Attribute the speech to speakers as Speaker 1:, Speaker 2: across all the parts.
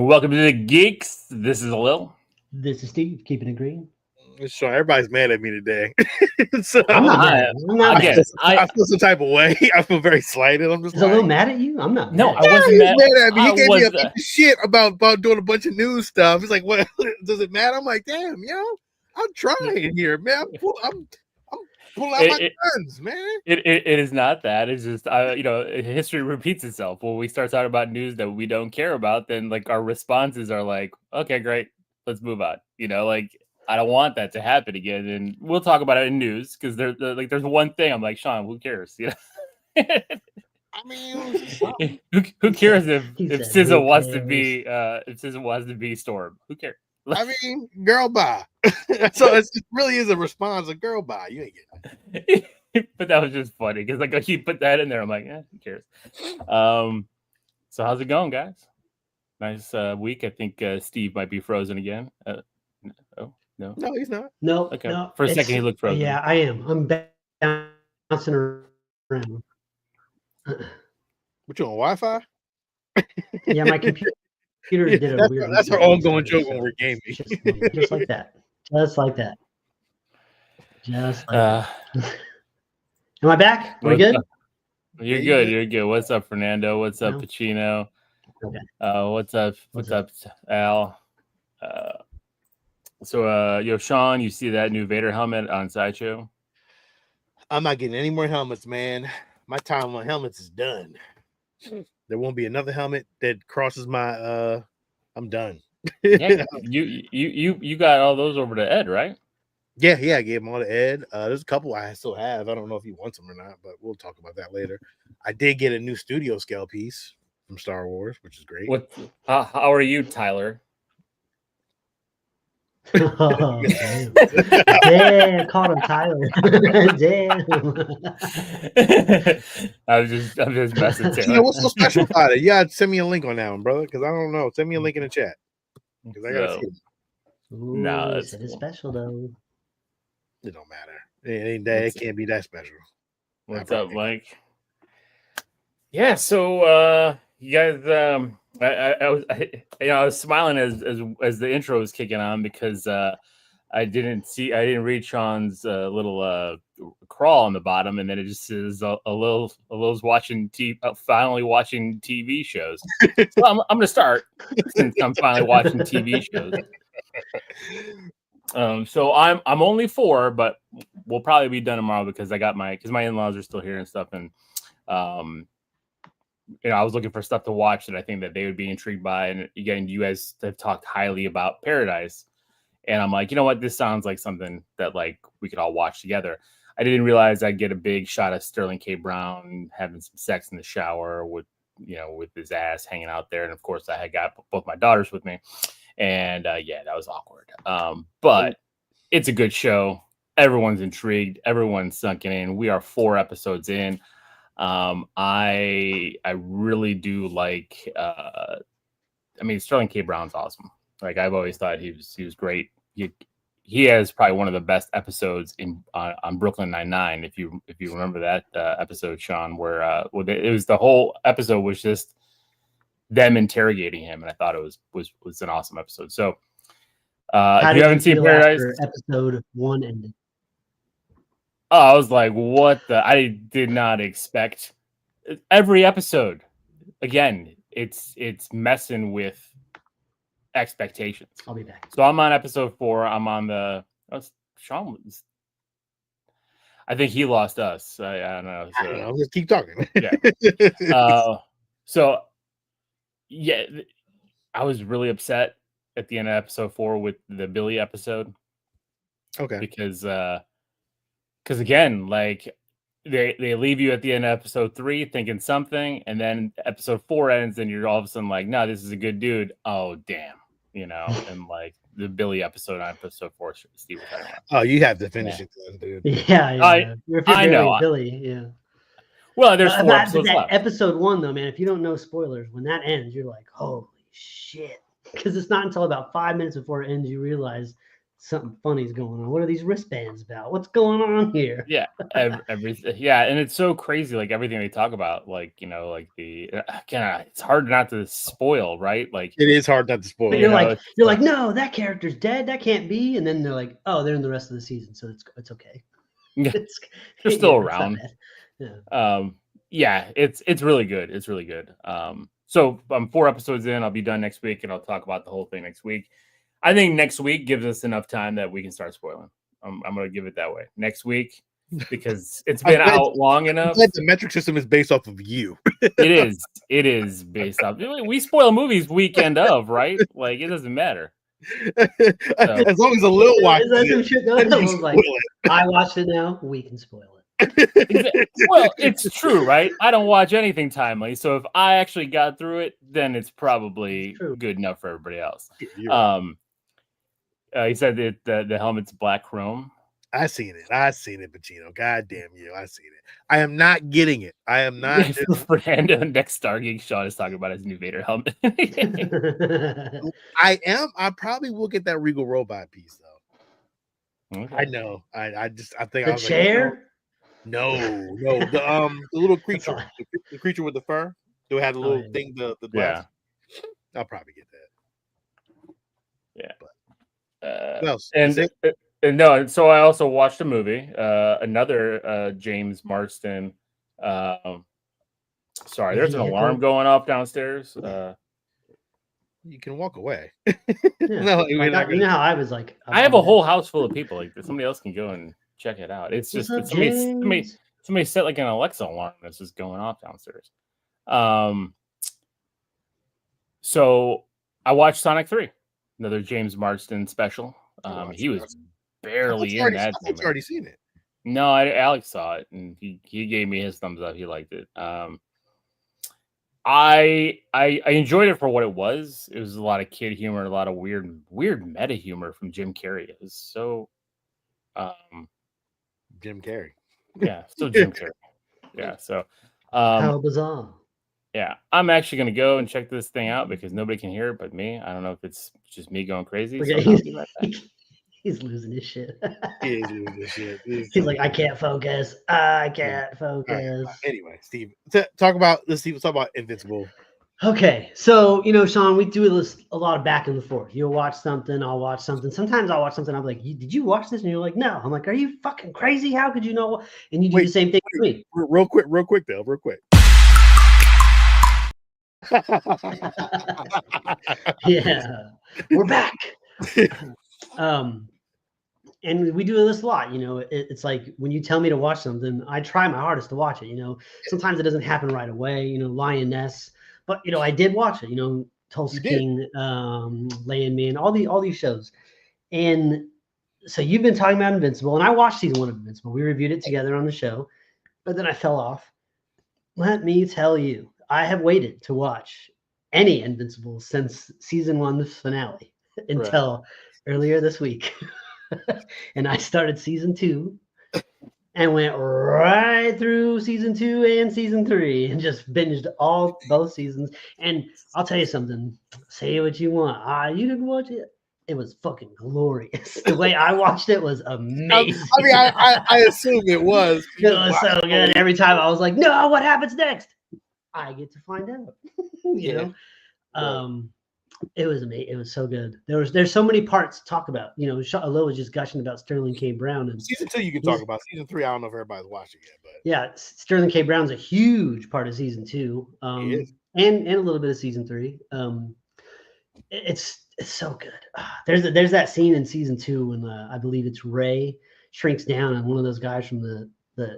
Speaker 1: Welcome to the Geekz. This is ALIL.
Speaker 2: This is Steve, keeping it green.
Speaker 3: So everybody's mad at me today. So
Speaker 2: I'm not mad.
Speaker 3: I feel some type of way. I feel very slighted. I'm just
Speaker 2: a little mad at you. I'm not.
Speaker 1: No,
Speaker 2: mad.
Speaker 1: I wasn't mad.
Speaker 3: At me. He gave me a bunch of shit about doing a bunch of news stuff. He's like, "What does it matter?" I'm like, "Damn, yo, I'm trying here, man. I'm pulling out my guns, man."
Speaker 1: It is not that. It's just history repeats itself. When we start talking about news that we don't care about, then like our responses are like, "Okay, great, let's move on." I don't want that to happen again, and we'll talk about it in news because there's one thing I'm like, Sean, who cares?
Speaker 3: I mean,
Speaker 1: who cares if SZA wants to be Storm? Who cares?
Speaker 3: I mean, girl, bye. So it really is a response. A girl, bye. You ain't getting
Speaker 1: it. But that was just funny because like he put that in there. I'm like, who cares? So how's it going, guys? Nice week. I think Steve might be frozen again. No,
Speaker 3: he's not.
Speaker 2: No.
Speaker 1: Okay.
Speaker 2: No,
Speaker 1: For a second, he looked frozen.
Speaker 2: Yeah, I am. I'm bouncing around.
Speaker 3: What, you on Wi-Fi?
Speaker 2: Yeah, my computer did a weird.
Speaker 3: That's our ongoing joke when we're gaming.
Speaker 2: Just like that. Just like that. Am I back? Are we good?
Speaker 1: You're good. You're good. What's up, Fernando? What's up, Pacino?
Speaker 2: Okay.
Speaker 1: What's up, Al? So, Sean, you see that new Vader helmet on Sideshow?
Speaker 3: I'm not getting any more helmets, man. My time on helmets is done. There won't be another helmet that crosses my. I'm done.
Speaker 1: Yeah, you got all those over to Ed, right?
Speaker 3: Yeah, I gave them all to Ed. There's a couple I still have. I don't know if he wants them or not, but we'll talk about that later. I did get a new studio scale piece from Star Wars, which is great.
Speaker 1: How are you, Tyler?
Speaker 2: Oh, damn, caught him, Tyler. Damn.
Speaker 1: I'm just messing too.
Speaker 3: Yeah, what's so special about it? You gotta send me a link on that one, brother, because I don't know. Send me a link in the chat because I gotta see it.
Speaker 2: No, it's special though.
Speaker 3: It don't matter. It can't be that special.
Speaker 1: What's up, Mike? Yeah, so you guys, I was smiling as the intro was kicking on because I didn't read Sean's little crawl on the bottom, and then it just says Alil's watching finally watching TV shows. So I'm gonna start since I'm finally watching TV shows. So I'm only 4, but we'll probably be done tomorrow because my in-laws are still here and stuff, and I was looking for stuff to watch that I think that they would be intrigued by. And again, you guys have talked highly about Paradise, and I'm like, you know what, this sounds like something that like we could all watch together. I didn't realize I'd get a big shot of Sterling K. Brown having some sex in the shower with his ass hanging out there, and of course I had got both my daughters with me. And that was awkward. But it's a good show. Everyone's intrigued. Everyone's sunken in. We are 4 episodes in. I really do like. Sterling K. Brown's awesome. Like I've always thought he was great. He has probably one of the best episodes on Brooklyn Nine-Nine. If you remember that episode, Sean, where it was the whole episode was just them interrogating him, and I thought it was an awesome episode. So if you haven't seen Paradise,
Speaker 2: episode 1 ended.
Speaker 1: Oh, I was like, what the? I did not expect every episode. Again, it's messing with expectations.
Speaker 2: I'll be back.
Speaker 1: So I'm on episode 4. I'm on the Sean. I think he lost us. I don't know. So,
Speaker 3: I'll just keep talking.
Speaker 1: Yeah. So yeah, I was really upset at the end of episode 4 with the Billy episode.
Speaker 3: Okay.
Speaker 1: Because again, like they leave you at the end of episode 3 thinking something, and then episode 4 ends and you're all of a sudden like, no, this is a good dude. Oh damn, and like the Billy episode on episode 4, Steve was talking about.
Speaker 3: Oh, you have to finish it, dude.
Speaker 2: Yeah.
Speaker 1: I know.
Speaker 2: Billy, yeah.
Speaker 1: Well, there's 4 episodes left.
Speaker 2: Episode 1 though, man, if you don't know spoilers, when that ends, you're like, holy shit. Because it's not until about 5 minutes before it ends you realize something funny's going on. What are these wristbands about? What's going on here?
Speaker 1: Yeah, everything. Yeah, and it's so crazy, like everything they talk about, like like the again, it's hard not to spoil, right? Like
Speaker 3: It is hard not to spoil.
Speaker 2: But you're like, no, that character's dead. That can't be. And then they're like, oh, they're in the rest of the season, so it's okay.
Speaker 1: Yeah, they're still around. Yeah, it's really good. It's really good. So I'm 4 episodes in. I'll be done next week, and I'll talk about the whole thing next week. I think next week gives us enough time that we can start spoiling. I'm going to give it that way next week because it's been out long enough.
Speaker 3: The metric system is based off of you.
Speaker 1: It is based off. We spoil movies weekend of, right? Like it doesn't matter.
Speaker 3: As long as a little watches
Speaker 2: I watched it now. We can spoil it.
Speaker 1: Well, it's true, right? I don't watch anything timely, so if I actually got through it, then it's probably good enough for everybody else. He said that the helmet's black chrome.
Speaker 3: I seen it, Pacino. God damn you, I seen it. I am not getting it. I am not.
Speaker 1: Fernando next Stargate Sean is talking about his new Vader helmet.
Speaker 3: I am. I probably will get that Regal Robot piece though. Okay. I know. I think
Speaker 2: the chair.
Speaker 3: Like, no, the little creature, the creature with the fur. Do it have the little thing? The glass. Yeah. I'll probably get that.
Speaker 1: Yeah.
Speaker 3: But, what else?
Speaker 1: And no, so I also watched a movie, another James Marsden. Sorry, there's an alarm going off downstairs.
Speaker 3: You can walk away.
Speaker 2: No, you know how I was like.
Speaker 1: I have a whole house full of people. Like somebody else can go and check it out. It's just somebody set like an Alexa alarm that's just going off downstairs. So I watched Sonic 3, another James Marsden special. He was barely in that.
Speaker 3: I've already seen it.
Speaker 1: No, Alex saw it and he gave me his thumbs up. He liked it. I enjoyed it for what it was. It was a lot of kid humor, a lot of weird meta humor from Jim Carrey. It was so
Speaker 3: Jim Carrey.
Speaker 1: Yeah, still Jim Carrey. Yeah, so
Speaker 2: how bizarre.
Speaker 1: Yeah, I'm actually gonna go and check this thing out because nobody can hear it but me. I don't know if it's just me going crazy.
Speaker 2: He's losing his shit.
Speaker 3: He is losing his shit.
Speaker 2: He's like, I can't focus. I can't focus.
Speaker 3: Anyway, Steve, let's talk about Invincible.
Speaker 2: Okay, so Sean, we do a lot of back and forth. You'll watch something, I'll watch something. Sometimes I'll watch something. I'm like, did you watch this? And you're like, no. I'm like, are you fucking crazy? How could you know? And you do the same thing to me.
Speaker 3: Real quick, though. Real quick.
Speaker 2: Yeah, we're back. And we do this a lot. It's like when you tell me to watch something, I try my hardest to watch it. Sometimes it doesn't happen right away. Lioness, but I did watch it. Tulsa King, Laying Man, all these shows. And so you've been talking about Invincible, and I watched season 1 of Invincible. We reviewed it together on the show, but then I fell off. Let me tell you, I have waited to watch any Invincible since season 1's finale until earlier this week. And I started season 2 and went right through season 2 and season 3 and just binged both seasons. And I'll tell you something, say what you want. You didn't watch it. It was fucking glorious. The way I watched it was amazing.
Speaker 3: I mean, I assume it was.
Speaker 2: It was so good. Every time I was like, no, what happens next? I get to find out. It was amazing. It was so good. There's so many parts to talk about. ALIL was just gushing about Sterling K. Brown. And
Speaker 3: season 2 you can talk about. Season 3, I don't know if everybody's watching it, but
Speaker 2: yeah, Sterling K. Brown's a huge part of season 2. And a little bit of season 3. It's so good. There's that scene in season 2 when I believe it's Ray shrinks down and one of those guys from the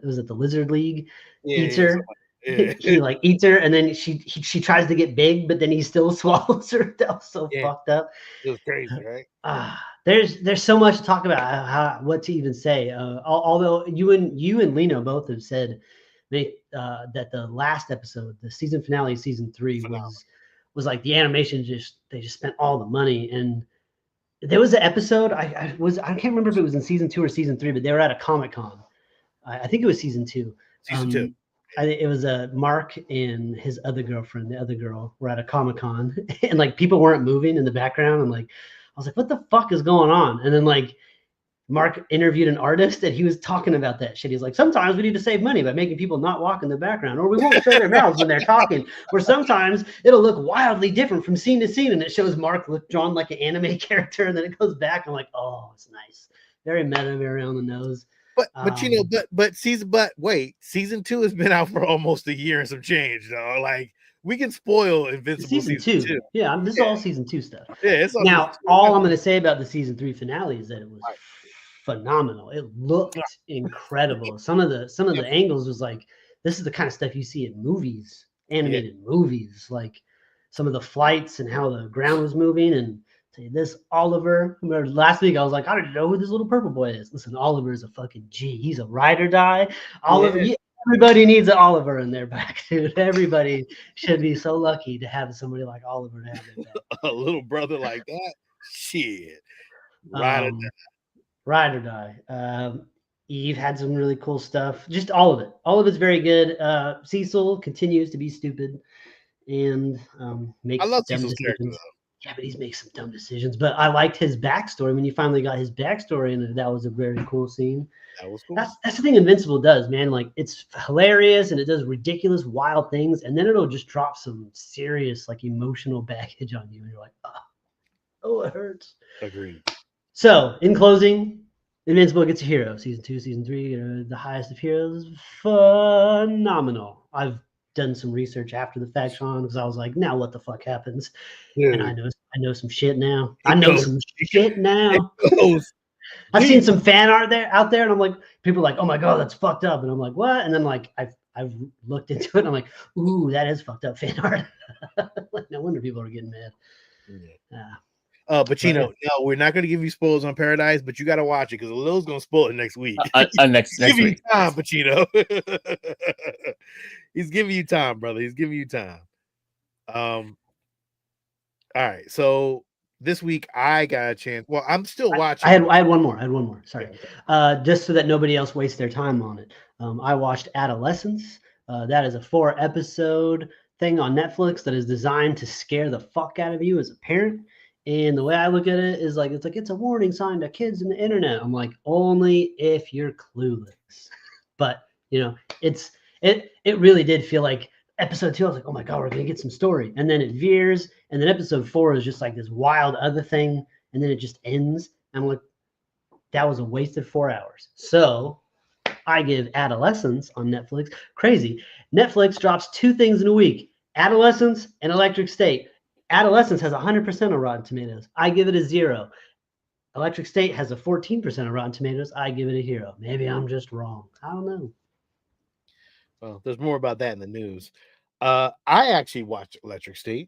Speaker 2: Lizard League eats her. He eats her, and then she tries to get big, but then he still swallows her. That was so fucked up.
Speaker 3: It was crazy, right?
Speaker 2: There's so much to talk about what to even say. Although you and Lino both have said that the last episode, the season finale of season 3, was like the animation they just spent all the money. And there was an episode I can't remember if it was in season 2 or season 3, but they were at a Comic-Con. I think it was season 2.
Speaker 3: Season 2.
Speaker 2: It was Mark and his other girlfriend, the other girl, were at a Comic-Con, and like people weren't moving in the background. I'm like, was like, what the fuck is going on? And then like Mark interviewed an artist and he was talking about that shit. He's like, sometimes we need to save money by making people not walk in the background, or we won't show their mouths when they're talking, or sometimes it'll look wildly different from scene to scene. And it shows Mark drawn like an anime character, and then it goes back. I'm like, oh, it's nice. Very meta, very on the nose.
Speaker 3: But you know, season 2 has been out for almost a year and some change, though. Like, we can spoil Invincible season 2.
Speaker 2: Yeah, this is all season 2 stuff.
Speaker 3: Yeah, it's
Speaker 2: all I'm going to say about the season 3 finale is that it was phenomenal. It looked incredible. Some of the angles was like, this is the kind of stuff you see in movies, animated movies, like some of the flights and how the ground was moving. And say this, Oliver. Remember last week I was like, I don't know who this little purple boy is. Listen, Oliver is a fucking G. He's a ride or die. Oliver, everybody needs an Oliver in their back, dude. Everybody should be so lucky to have somebody like Oliver to have their back.
Speaker 3: A little brother like that. Shit. Ride or die.
Speaker 2: Ride or die. Eve had some really cool stuff. Just all of it. All of it's very good. Cecil continues to be stupid and makes dumb decisions. Yeah, but he's making some dumb decisions. But I liked his backstory. When you finally got his backstory, and that was a very cool scene.
Speaker 3: That was cool.
Speaker 2: That's the thing Invincible does, man. Like, it's hilarious and it does ridiculous, wild things, and then it'll just drop some serious, like, emotional baggage on you, and you're like, oh, it hurts.
Speaker 3: Agreed.
Speaker 2: So, in closing, Invincible gets a hero. Season 2, Season 3, the highest of heroes. Phenomenal. I've done some research after the fact, Sean, because I was like, now what the fuck happens? Dude. And I know some shit now. I've seen some fan art out there, and I'm like, people are like, oh my god, that's fucked up. And I'm like, what? And then like I've looked into it, and I'm like, ooh, that is fucked up fan art. Like, no wonder people are getting mad.
Speaker 3: Pacino, no, we're not going to give you spoilers on Paradise, but you got to watch it because Lil's going to spoil it next week.
Speaker 1: Next week.
Speaker 3: You time, Pacino. He's giving you time, brother. He's giving you time. All right. So this week I got a chance. Well, I'm still watching.
Speaker 2: I had one more. Sorry. Just so that nobody else wastes their time on it. I watched Adolescence. That is a 4-episode thing on Netflix that is designed to scare the fuck out of you as a parent. And the way I look at it is like, it's a warning sign to kids in the internet. I'm like, only if you're clueless. But you know, it really did feel like episode 2. I was like, oh my god, we're gonna get some story, and then it veers, and then episode 4 is just like this wild other thing, and then it just ends. I'm like, that was a wasted 4 hours. So I give Adolescence on Netflix. Crazy. Netflix drops 2 things in a week: Adolescence and Electric State. Adolescence has 100% on Rotten Tomatoes. I give it a 0. Electric State has a 14% on Rotten Tomatoes. I give it a hero. Maybe I'm just wrong. I don't know.
Speaker 3: Well, there's more about that in the news. I actually watched Electric State,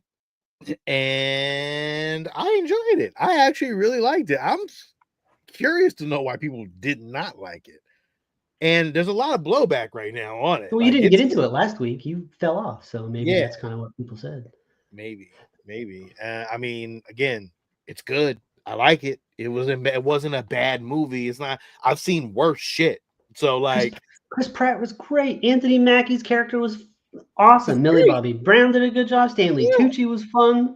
Speaker 3: and I enjoyed it. I actually really liked it. I'm curious to know why people did not like it. And there's a lot of blowback right now on it.
Speaker 2: Well, you didn't get into it last week. You fell off. So maybe that's kind of what people said.
Speaker 3: Maybe. I mean, again, it's good. I like it. It wasn't a bad movie. It's not. I've seen worse shit. So like,
Speaker 2: Chris Pratt was great. Anthony Mackie's character was awesome. Millie Bobby Brown did a good job. Stanley Tucci was fun.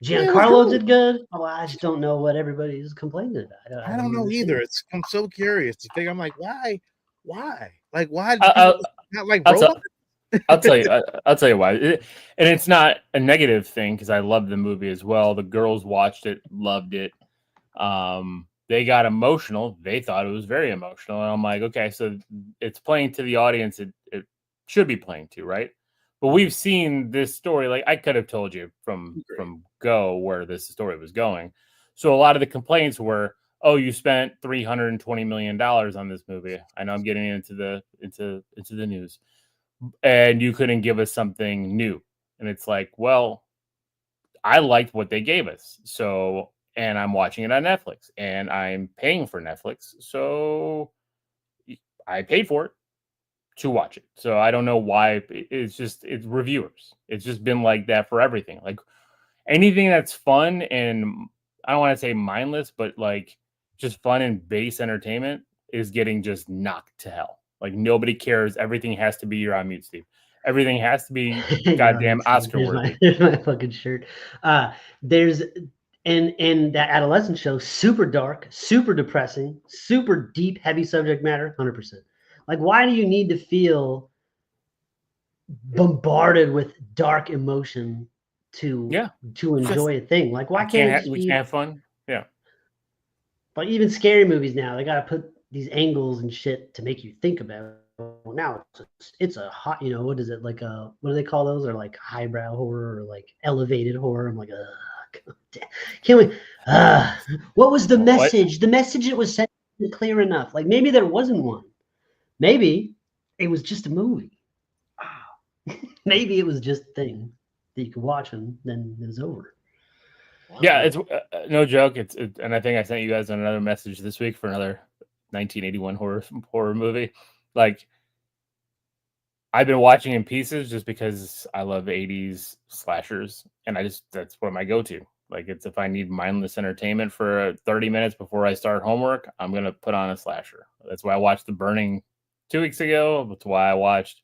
Speaker 2: Giancarlo did good. Oh, I just don't know what everybody's complaining about.
Speaker 3: I don't know either. I'm so curious to think. I'm like, why? Like, why? Not like robots?
Speaker 1: I'll tell you why. And it's not a negative thing because I loved the movie as well. The girls watched it, loved it. They got emotional. They thought it was very emotional. And I'm like, okay, so it's playing to the audience it should be playing to, right? But we've seen this story. Like, I could have told you from go where this story was going. So a lot of the complaints were, oh, you spent $320 million on this movie. I know I'm getting into the news. And you couldn't give us something new. And it's like, well, I liked what they gave us. So, and I'm watching it on Netflix and I'm paying for Netflix. So I paid for it to watch it. So I don't know why. It's reviewers. It's just been like that for everything. Like anything that's fun and I don't want to say mindless, but like just fun and base entertainment is getting just knocked to hell. Like nobody cares. Everything has to be. You're on mute, Steve. Everything has to be goddamn Oscar worthy.
Speaker 2: Here's my fucking shirt. And that adolescent show, super dark, super depressing, super deep, heavy subject matter, 100%. Like, why do you need to feel bombarded with dark emotion to enjoy a thing? Like, why can't it just
Speaker 1: we
Speaker 2: be
Speaker 1: can't have fun? Yeah.
Speaker 2: Like, even scary movies now, they got to put these angles and shit to make you think about it. Well, now it's a hot, what is it, like a, what do they call those? Or like highbrow horror or like elevated horror. I'm like, can't we? What was the message? The message that was sent clear enough. Like, maybe there wasn't one. Maybe it was just a movie. Maybe it was just a thing that you could watch and then it was over.
Speaker 1: Yeah, it's no joke. It's and I think I sent you guys another message this week for another 1981 horror movie. Like, I've been watching in pieces just because I love 80s slashers, and that's what my go-to. Like, it's if I need mindless entertainment for 30 minutes before I start homework, I'm gonna put on a slasher. That's why I watched The Burning 2 weeks ago. That's why I watched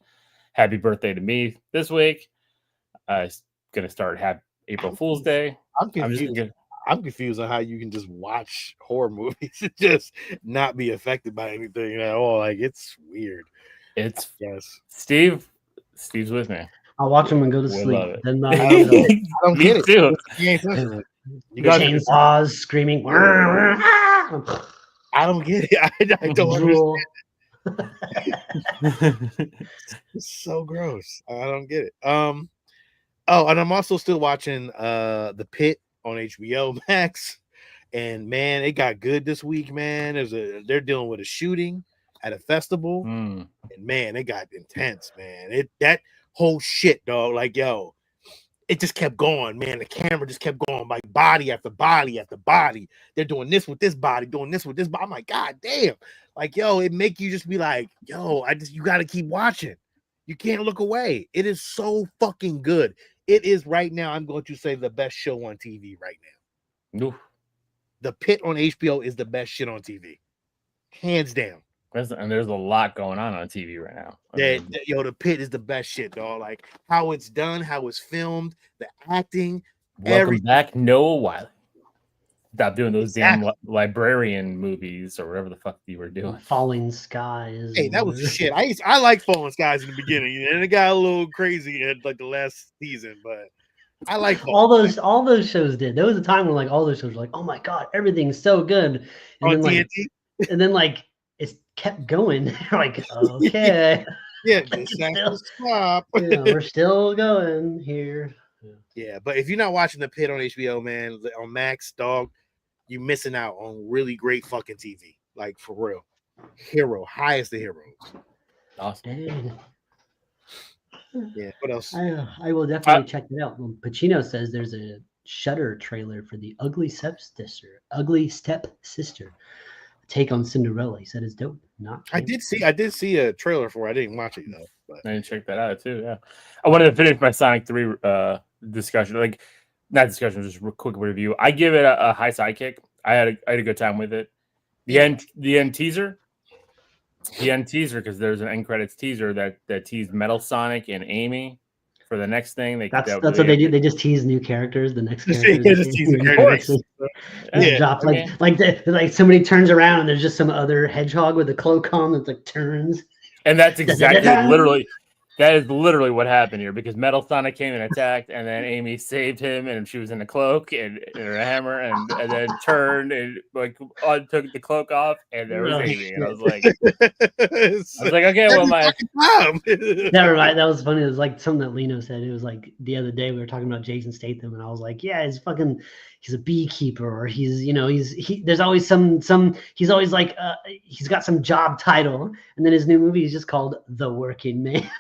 Speaker 1: Happy Birthday to Me this week. I'm gonna start April Fool's Day.
Speaker 3: I'm confused. I'm confused on how you can just watch horror movies and just not be affected by anything at all. Like, it's weird.
Speaker 2: It's
Speaker 1: Steve's with me.
Speaker 2: I'll watch them and go to sleep. Then
Speaker 3: I don't get it.
Speaker 1: Too.
Speaker 2: You got chainsaws screaming.
Speaker 3: I don't get it. I don't understand. It's so gross. I don't get it. Oh, and I'm also still watching The Pit on HBO Max. And man, it got good this week, man. They're dealing with a shooting at a festival. And man, it got intense, man. That whole shit, dog. Like, yo, it just kept going, man. The camera just kept going, like body after body after body. They're doing this with this body, doing this with this body. I'm like, God damn. Like, yo, it make you just be like, yo, you got to keep watching. You can't look away. It is so fucking good. It is right now, I'm going to say, the best show on TV right now.
Speaker 1: Oof.
Speaker 3: The Pit on HBO is the best shit on TV. Hands down.
Speaker 1: And there's a lot going on TV right now.
Speaker 3: The Pit is the best shit, dog. Like, how it's done, how it's filmed, the acting.
Speaker 1: Welcome back, Noah Wiley. Stop doing those damn librarian movies or whatever the fuck you were doing.
Speaker 2: Falling Skies.
Speaker 3: Hey, that was shit. I like Falling Skies in the beginning, and it got a little crazy at like the last season, but I like
Speaker 2: all those shows did. There was a time when like all those shows were like, oh my god, everything's so good. And then
Speaker 3: TNT?
Speaker 2: like it kept going. Like, okay.
Speaker 3: Yeah,
Speaker 2: we're still going here.
Speaker 3: Yeah, but if you're not watching The Pit on HBO, man, on Max, dog, you're missing out on really great fucking TV. Like, for real. Highest of heroes.
Speaker 1: Awesome.
Speaker 2: Dang.
Speaker 3: Yeah, what else?
Speaker 2: I will definitely check it out. Pacino says there's a Shudder trailer for the Ugly Stepsister. Take on Cinderella. He said it's dope.
Speaker 3: I did see a trailer for it. I didn't watch it though. But
Speaker 1: I didn't check that out too. Yeah, I wanted to finish my Sonic 3 discussion. Like, not discussion, just a quick review. I give it a high sidekick. I had a good time with it. The end teaser, because there's an end credits teaser that teased Metal Sonic and Amy for the next thing. That's
Speaker 2: what they do. They just tease new characters. The next characters.
Speaker 3: Just tease the characters.
Speaker 2: Drop, like somebody turns around and there's just some other hedgehog with a cloak on that like turns.
Speaker 1: And that's exactly that is literally what happened here, because Metal Sonic came and attacked, and then Amy saved him, and she was in a cloak and her hammer, and then turned and like took the cloak off, and there was Amy, and I was like, okay, well,
Speaker 2: Never mind. That was funny. It was like something that Lino said. It was like the other day we were talking about Jason Statham, and I was like, yeah, he's a beekeeper, or there's always he's always like he's got some job title, and then his new movie is just called The Working Man.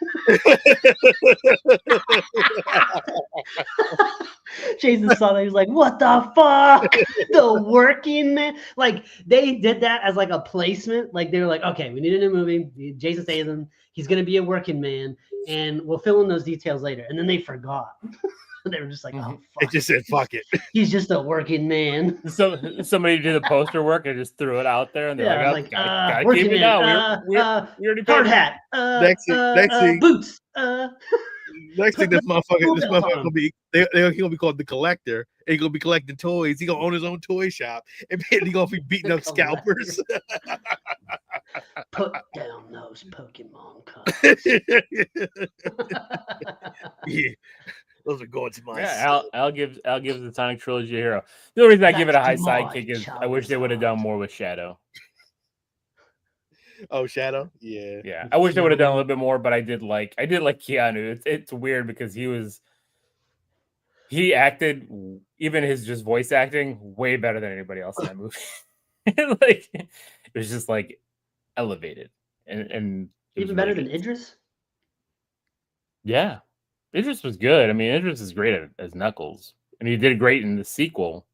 Speaker 2: Jason saw that, he was like, what the fuck? The Working Man. Like, they did that as like a placement. Like, they were like, okay, we need a new movie. Jason Statham, he's gonna be a working man, and we'll fill in those details later. And then they forgot. They were just like, oh, fuck.
Speaker 3: They just said, fuck it.
Speaker 2: He's just a working man.
Speaker 1: So somebody did the poster work and just threw it out there, and they're like, gotta keep it
Speaker 2: now.
Speaker 1: We already
Speaker 2: hard hat.
Speaker 3: Next scene.
Speaker 2: Boots.
Speaker 3: Next thing, this motherfucker
Speaker 2: on
Speaker 3: gonna be he gonna be called the Collector. And he gonna be collecting toys. He gonna own his own toy shop, and he gonna be beating up scalpers.
Speaker 2: Put down those Pokemon cards.
Speaker 3: Yeah, those are going to my.
Speaker 1: Yeah, Al gives the Sonic Trilogy a hero. The only reason I give it a high sidekick is I wish they would have done more with Shadow.
Speaker 3: Oh, Shadow, yeah,
Speaker 1: yeah. I wish they would have done a little bit more, but I did like Keanu. It's weird because he acted, even his just voice acting, way better than anybody else in that movie. Like it was just like elevated and
Speaker 2: even better than Idris.
Speaker 1: Yeah, Idris was good. I mean, Idris is great as Knuckles, and he did great in the sequel.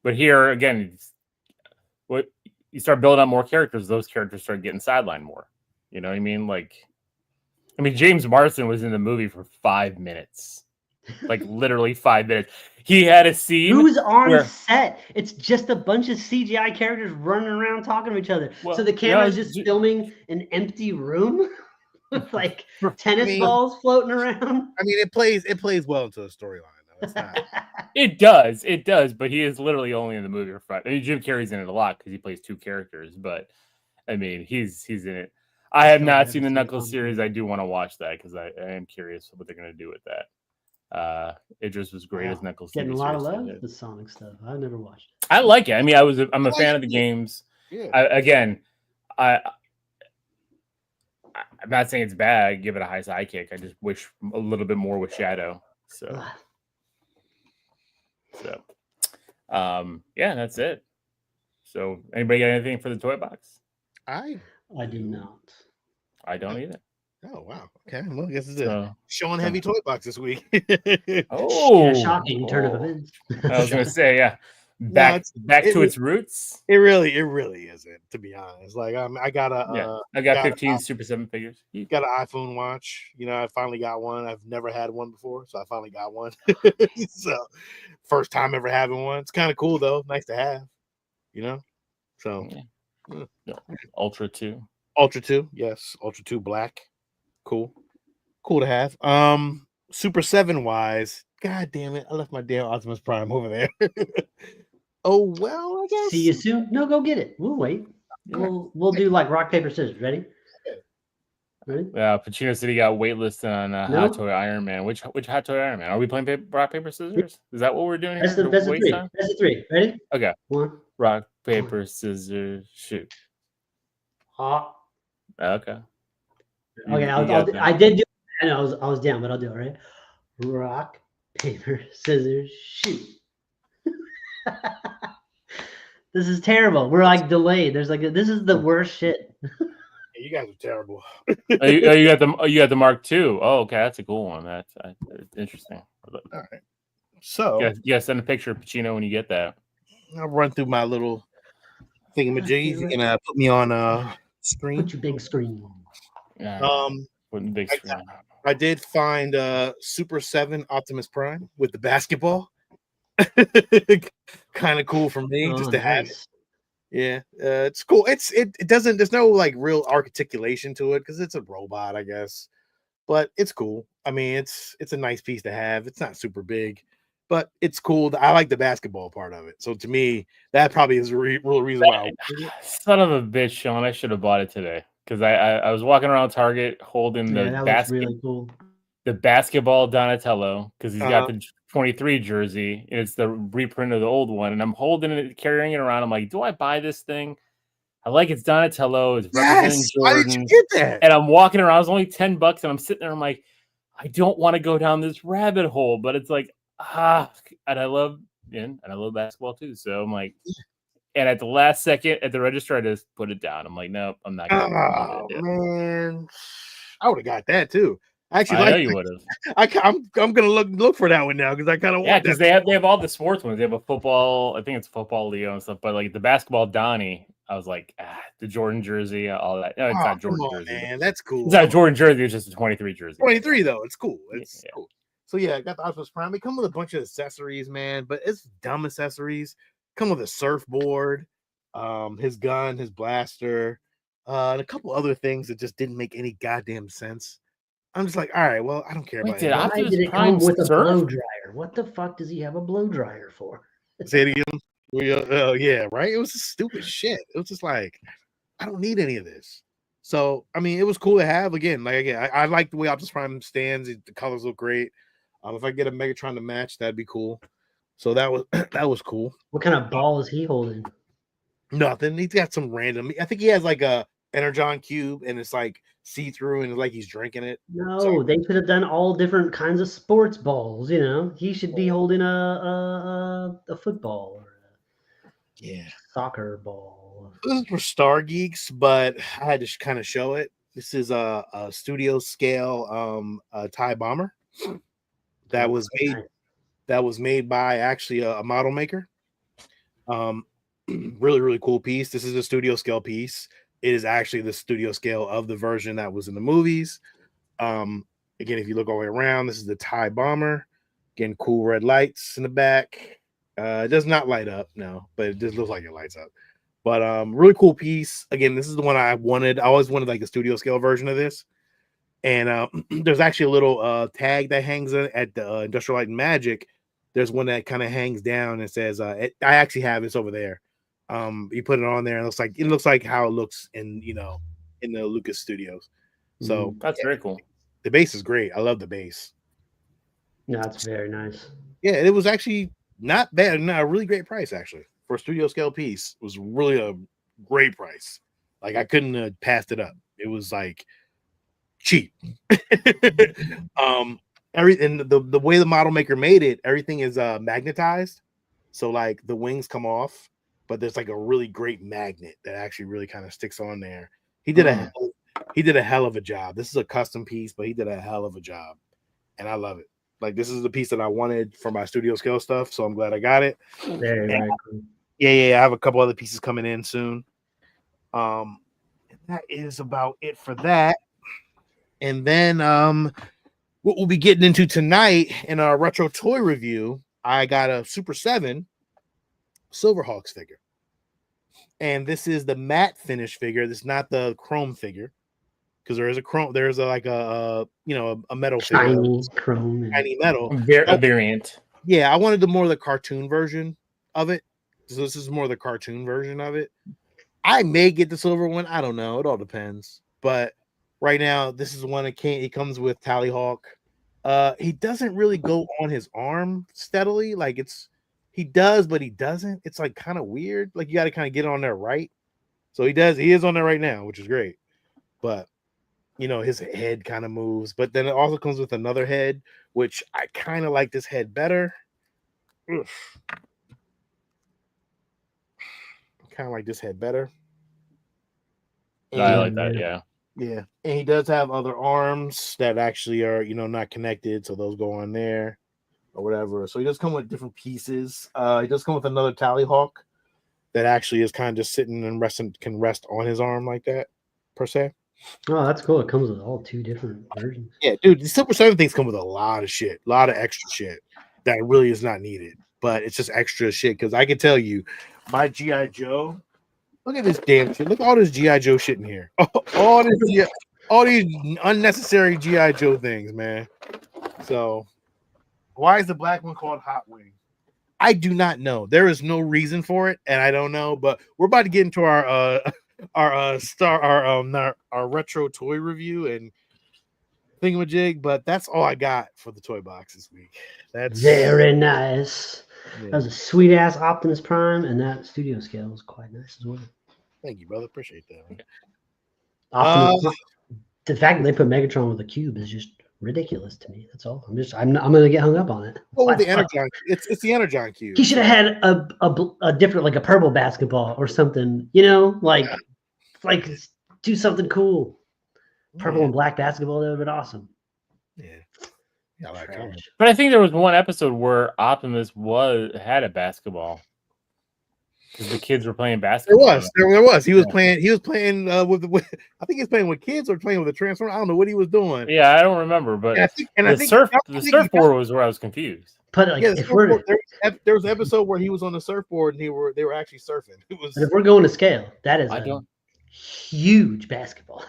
Speaker 1: But here again, what you start building up more characters, those characters start getting sidelined more. You know what I mean? Like, I mean, James Marsden was in the movie for 5 minutes, like literally 5 minutes. He had a scene.
Speaker 2: Who's on set? It's just a bunch of CGI characters running around talking to each other. Well, so the camera is just filming an empty room with like tennis balls floating around.
Speaker 3: I mean, it plays well into the storyline. It's not.
Speaker 1: It does, but he is literally only in the movie for 5. I mean, Jim Carrey's in it a lot because he plays 2 characters, but I mean, he's in it. I have not seen the Knuckles series. I do want to watch that because I am curious what they're going to do with that. Idris was great as Knuckles.
Speaker 2: Getting a lot of love, the Sonic stuff. I never watched it.
Speaker 1: I like it. I mean, I'm a fan of the games.
Speaker 3: Yeah.
Speaker 1: I'm not saying it's bad. I give it a high sidekick. I just wish a little bit more with Shadow. So yeah, that's it. So anybody got anything for the toy box?
Speaker 2: I do not.
Speaker 1: I don't either.
Speaker 3: Oh wow. Okay. Well, I guess it's a Sean heavy toy box this week.
Speaker 2: Shocking turn of events.
Speaker 1: I was gonna say, yeah. Back to its roots.
Speaker 3: It really isn't, to be honest. Like I got
Speaker 1: 15 Super 7 figures.
Speaker 3: You got an iPhone watch. You know, I finally got one. I've never had one before, so I finally got one. So first time ever having one. It's kind of cool though. Nice to have. You know? So
Speaker 1: Ultra 2.
Speaker 3: Ultra 2, yes. Ultra 2 black. Cool to have. Super 7 wise, god damn it, I left my damn Optimus Prime over there. Oh well, I guess.
Speaker 2: See you soon. No, go get it. We'll wait. We'll do like rock paper scissors. Ready?
Speaker 1: Yeah, Pacino City got waitlisted on Hot Toy Iron Man. Which Hot Toy Iron Man? Are we playing rock paper scissors? Is that what we're doing here?
Speaker 2: That's a 3. That's a 3. Ready?
Speaker 1: Okay.
Speaker 2: 1.
Speaker 1: Rock paper scissors shoot.
Speaker 2: Okay.
Speaker 1: Okay.
Speaker 2: I did do. I know I was down, but I'll do it. Right? Rock paper scissors shoot. This is terrible. We're like delayed. There's like this is the worst shit.
Speaker 3: You guys are terrible.
Speaker 1: You got the Mark II. Oh, okay, that's a cool one. That's interesting.
Speaker 3: All right. So
Speaker 1: yeah, send a picture of Pacino when you get that.
Speaker 3: I'll run through my little thingamajiggies. You can put me on screen.
Speaker 2: Put your big screen.
Speaker 1: Yeah. Big screen.
Speaker 3: I did find Super 7 Optimus Prime with the basketball. Kind of cool for me just to have it. Yeah, it's cool. It doesn't. There's no like real articulation to it because it's a robot, I guess. But it's cool. I mean, it's a nice piece to have. It's not super big, but it's cool. I like the basketball part of it. So to me, that probably is the real reason why.
Speaker 1: Son of a bitch, Sean! I should have bought it today because I was walking around Target holding
Speaker 2: really cool.
Speaker 1: The basketball Donatello because he's got the 23 jersey and it's the reprint of the old one, and I'm holding it, carrying it around. I'm like, do I buy this thing? I like it's Donatello. It's representing Jordan.
Speaker 3: Why did you get that?
Speaker 1: And I'm walking around. It's only $10, and I'm sitting there. I'm like, I don't want to go down this rabbit hole, but it's like and I love basketball too. So I'm like, and at the last second at the register, I just put it down. I'm like, nope, I'm not gonna.
Speaker 3: Oh man, I would have got that too. Actually,
Speaker 1: I know you would have.
Speaker 3: I'm gonna look for that one now because I kind of want.
Speaker 1: Because they have all the sports ones. They have a football. I think it's football Leo and stuff. But like the basketball Donnie, I was like the Jordan jersey, all that. No, it's not Jordan jersey.
Speaker 3: Man, that's cool.
Speaker 1: It's not a Jordan jersey. It's just a 23 jersey.
Speaker 3: 23 though. It's cool. It's cool. So yeah, I got the Optimus Prime. They come with a bunch of accessories, man. But it's dumb accessories. Come with a surfboard, his gun, his blaster, and a couple other things that just didn't make any goddamn sense. I'm just like, all right, well, I don't care
Speaker 1: Wait,
Speaker 3: about
Speaker 1: did
Speaker 3: it.
Speaker 2: Why
Speaker 1: Optimus
Speaker 2: did it
Speaker 1: Prime
Speaker 2: come with a
Speaker 1: surf?
Speaker 2: blow dryer? What the fuck does he have a blow dryer for?
Speaker 3: Say it again. Yeah, right. It was just stupid shit. It was just like, I don't need any of this. So I mean, it was cool to have. Again, I like the way Optimus Prime stands. The colors look great. If I get a Megatron to match, that'd be cool. So that was that was cool.
Speaker 2: What kind of ball is he holding?
Speaker 3: Nothing. He's got some random. I think he has like a Energon cube, and it's like see through, and it's like he's drinking it.
Speaker 2: No,
Speaker 3: So
Speaker 2: they could have done all different kinds of sports balls. You know, he should be holding a football or
Speaker 3: yeah,
Speaker 2: a soccer ball.
Speaker 3: this is for Star Geeks, but I had to kind of show it. This is a studio scale TIE bomber that was made.
Speaker 2: Nice.
Speaker 3: That was made by actually a model maker. Really, really cool piece. This is a studio scale piece. It is actually the studio scale of the version that was in the movies. Again, if you look all the way around, this is the TIE bomber. Again, cool red lights in the back. It does not light up, no, but it just looks like it lights up. But really cool piece. Again, this is the one I wanted. I always wanted like a studio scale version of this. And there's actually a little tag that hangs at the Industrial Light and Magic. There's one that kind of hangs down and says, I actually have this over there. You put it on there and it looks like how it looks in the Lucas Studios. So
Speaker 1: That's very cool.
Speaker 3: The base is great. I love the base.
Speaker 2: No, that's very nice.
Speaker 3: Yeah, it was actually not bad. Not a really great price actually for a studio scale piece. It was really a great price. Like I couldn't have passed it up. It was like cheap. And the way the model maker made it, everything is magnetized. So like the wings come off, but there's like a really great magnet that actually really kind of sticks on there. He did a hell of a job. This is a custom piece, but he did a hell of a job, and I love it. Like this is the piece that I wanted for my studio scale stuff, so I'm glad I got it.
Speaker 2: Very cool.
Speaker 3: Yeah. I have a couple other pieces coming in soon. And that is about it for that. And then what we'll be getting into tonight in our retro toy review, I got a Super 7 Silverhawks figure. And this is the matte finish figure. This is not the chrome figure. Because there is a chrome, there's a metal
Speaker 2: Shiny
Speaker 3: figure.
Speaker 2: chrome.
Speaker 3: Shiny metal.
Speaker 1: A variant.
Speaker 3: Yeah, I wanted the more of the cartoon version of it. So this is more the cartoon version of it. I may get the silver one. I don't know. It all depends. But right now, this is the one that it comes with Tallyhawk. He doesn't really go on his arm steadily. Like he does, but he doesn't. It's like kind of weird. Like you got to kind of get on there right. So he does. He is on there right now, which is great. But his head kind of moves. But then it also comes with another head, which I kind of like this head better. Kind of like this head better.
Speaker 1: I like that, yeah.
Speaker 3: Yeah, and he does have other arms that actually are, not connected, so those go on there or whatever. So he does come with different pieces. He does come with another Tallyhawk that actually is kind of just sitting and can rest on his arm like that, per se.
Speaker 2: Oh, that's cool. It comes with all two different versions.
Speaker 3: Yeah, dude, the Super 7 things come with a lot of shit, a lot of extra shit that really is not needed, but it's just extra shit. Because I can tell you, my G.I. Joe. Look at this damn shit. Look at all this G.I. Joe shit in here. All these unnecessary G.I. Joe things, man. So, why is the black one called Hot Wing? I do not know. There is no reason for it, and I don't know. But we're about to get into our retro toy review and thingamajig. But that's all I got for the toy box this week. That's
Speaker 2: very nice.
Speaker 3: Yeah.
Speaker 2: That was a sweet ass Optimus Prime, and that studio scale was quite nice as well.
Speaker 3: Thank you, brother. Appreciate that. Man.
Speaker 2: The fact that they put Megatron with a cube is just ridiculous to me. That's all. I'm gonna get hung up on it.
Speaker 3: Oh, the Energon. It's the Energon cube.
Speaker 2: He should have had a different, like a purple basketball or something. Like do something cool. Purple and black basketball, that would have been awesome.
Speaker 3: Yeah. I like that.
Speaker 1: But I think there was one episode where Optimus had a basketball because the kids were playing basketball.
Speaker 3: There was. He was playing. He was playing with. I think he was playing with kids or playing with a transformer. I don't know what he was doing.
Speaker 1: Yeah, I don't remember. But the surfboard was where I was confused.
Speaker 2: But like,
Speaker 3: there was an episode where he was on the surfboard and they were actually surfing. It was.
Speaker 2: But if we're going to scale, that is huge basketball.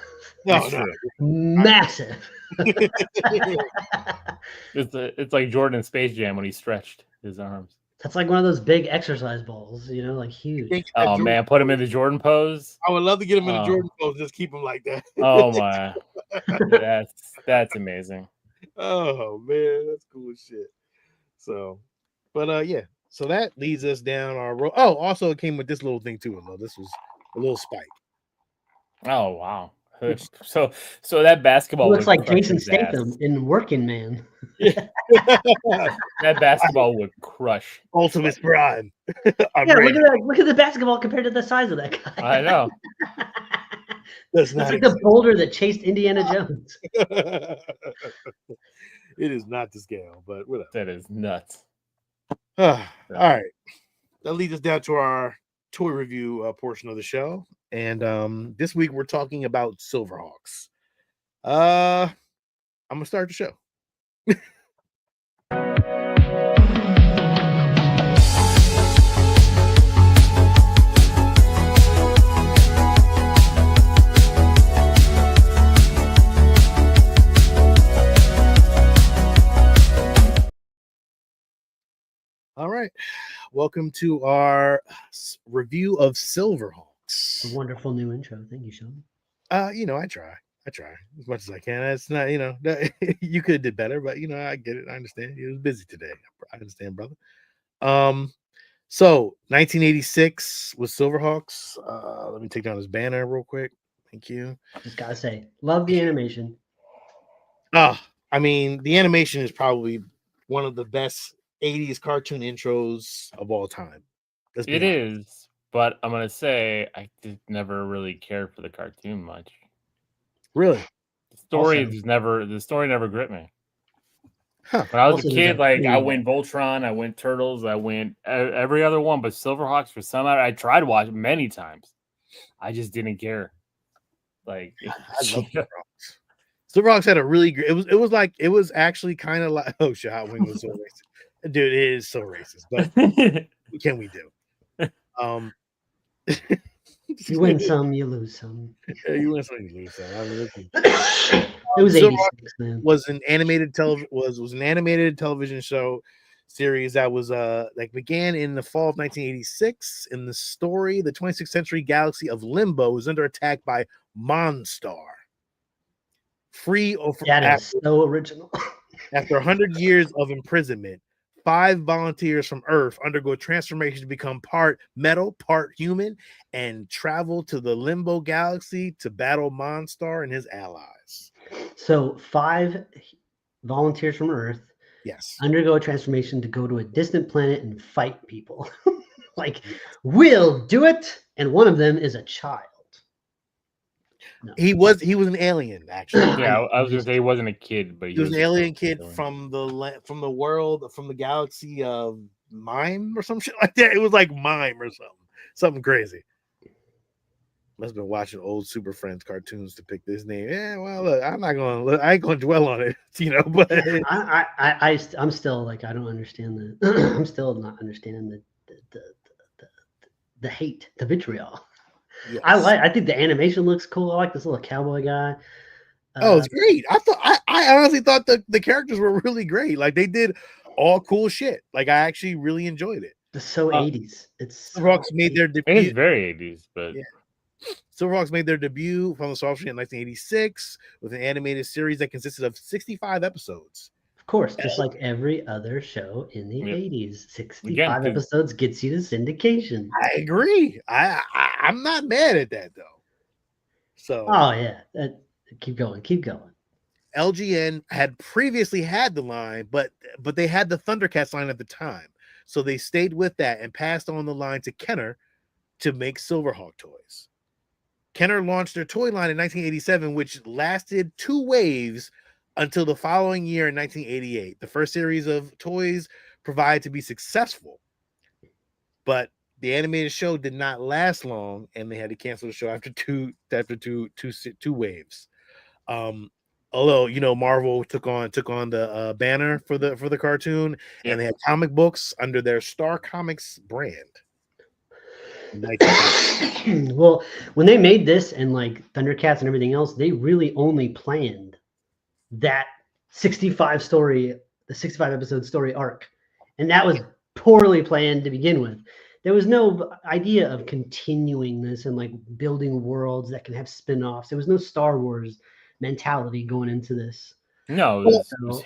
Speaker 3: No,
Speaker 1: That's true.
Speaker 2: Massive.
Speaker 1: It's like Jordan in Space Jam when he stretched his arms.
Speaker 2: That's like one of those big exercise balls, you know, like huge.
Speaker 1: Oh man, put him in the Jordan pose.
Speaker 3: I would love to get him in the Jordan pose. Just keep him like that.
Speaker 1: Oh my, that's amazing.
Speaker 3: Oh man, that's cool as shit. So, but yeah. So that leads us down our road. Oh, also it came with this little thing too. No, this was a little spike.
Speaker 1: Oh wow. So that basketball
Speaker 2: Looks
Speaker 1: would
Speaker 2: like
Speaker 1: crush
Speaker 2: Jason
Speaker 1: his ass.
Speaker 2: Statham in Working Man.
Speaker 1: That basketball would crush.
Speaker 3: Ultimate Prime.
Speaker 2: Yeah, look at that. Look at the basketball compared to the size of that guy.
Speaker 1: I know.
Speaker 3: That's
Speaker 2: like the boulder that chased Indiana Jones.
Speaker 3: It is not to scale, but whatever.
Speaker 1: That is nuts.
Speaker 3: All right. That leads us down to our toy review portion of the show. And this week we're talking about Silverhawks. I'm gonna start the show. All right. Welcome to our review of Silverhawks.
Speaker 2: A wonderful new intro. Thank you, Sean.
Speaker 3: I try as much as I can. It's not, you could have did better, but I get it. I understand. You was busy today. I understand, brother. So 1986 was Silverhawks. Let me take down this banner real quick. Thank you.
Speaker 2: Just gotta say, love the animation.
Speaker 3: I mean, the animation is probably one of the best 80s cartoon intros of all time.
Speaker 1: It is, but I'm gonna say I just never really cared for the cartoon much.
Speaker 3: Really?
Speaker 1: The story never gripped me.
Speaker 3: Huh.
Speaker 1: When I was a kid, like I went Voltron, I went Turtles, I went every other one, but Silverhawks for some I tried to watch it many times. I just didn't care. Like
Speaker 3: I love Silverhawks. Silverhawks had a really great. It was actually kind of like shit. Hot Wing was so racist. Dude, it is so racist, but what can we do?
Speaker 2: You win some, you lose some.
Speaker 3: Yeah, you win some, you lose some. I mean,
Speaker 2: it was 86, man.
Speaker 3: Was an animated television show series that was began in the fall of 1986. In the story, the 26th century galaxy of Limbo was under attack by Monstar.
Speaker 2: That is so original.
Speaker 3: After 100 years of imprisonment, 5 volunteers from Earth undergo transformation to become part metal, part human, and travel to the Limbo Galaxy to battle Monstar and his allies.
Speaker 2: So 5 volunteers from Earth,
Speaker 3: yes,
Speaker 2: undergo a transformation to go to a distant planet and fight people. We'll do it. And one of them is a child.
Speaker 3: No. He was an alien, actually.
Speaker 1: Yeah, I was gonna say he wasn't a kid, but
Speaker 3: he was an alien kid from the world, from the galaxy of Mime or some shit like that. It was like Mime or something crazy. Must have been watching old Super Friends cartoons to pick this name. Yeah, well, look, I ain't gonna dwell on it, but
Speaker 2: I'm still like, I don't understand the. I'm still not understanding the hate, the vitriol. Yes. I think the animation looks cool. I like this little cowboy guy.
Speaker 3: It's great. I honestly thought the characters were really great. Like they did all cool shit. Like I actually really enjoyed it.
Speaker 2: It's so 80s.
Speaker 3: Silverhawks made their debut.
Speaker 1: It's very 80s, but
Speaker 3: yeah. Silverhawks made their debut from the Soft Street in 1986 with an animated series that consisted of 65 episodes.
Speaker 2: Of course, just like every other show in the 80s, 65 episodes gets you to syndication.
Speaker 3: I agree. I'm not mad at that though. So
Speaker 2: yeah, keep going.
Speaker 3: LGN had previously had the line, but they had the Thundercats line at the time, so they stayed with that and passed on the line to Kenner to make Silverhawk toys. Kenner launched their toy line in 1987, which lasted 2 waves until the following year in 1988. The first series of toys proved to be successful, but the animated show did not last long, and they had to cancel the show after two waves. Although Marvel took on the banner for the cartoon, and they had comic books under their Star Comics brand.
Speaker 2: Well, when they made this and like Thundercats and everything else, they really only planned that 65 episode story arc, and that was poorly planned to begin with. There was no idea of continuing this and like building worlds that can have spin-offs. There was no Star Wars mentality going into this.
Speaker 1: No, it was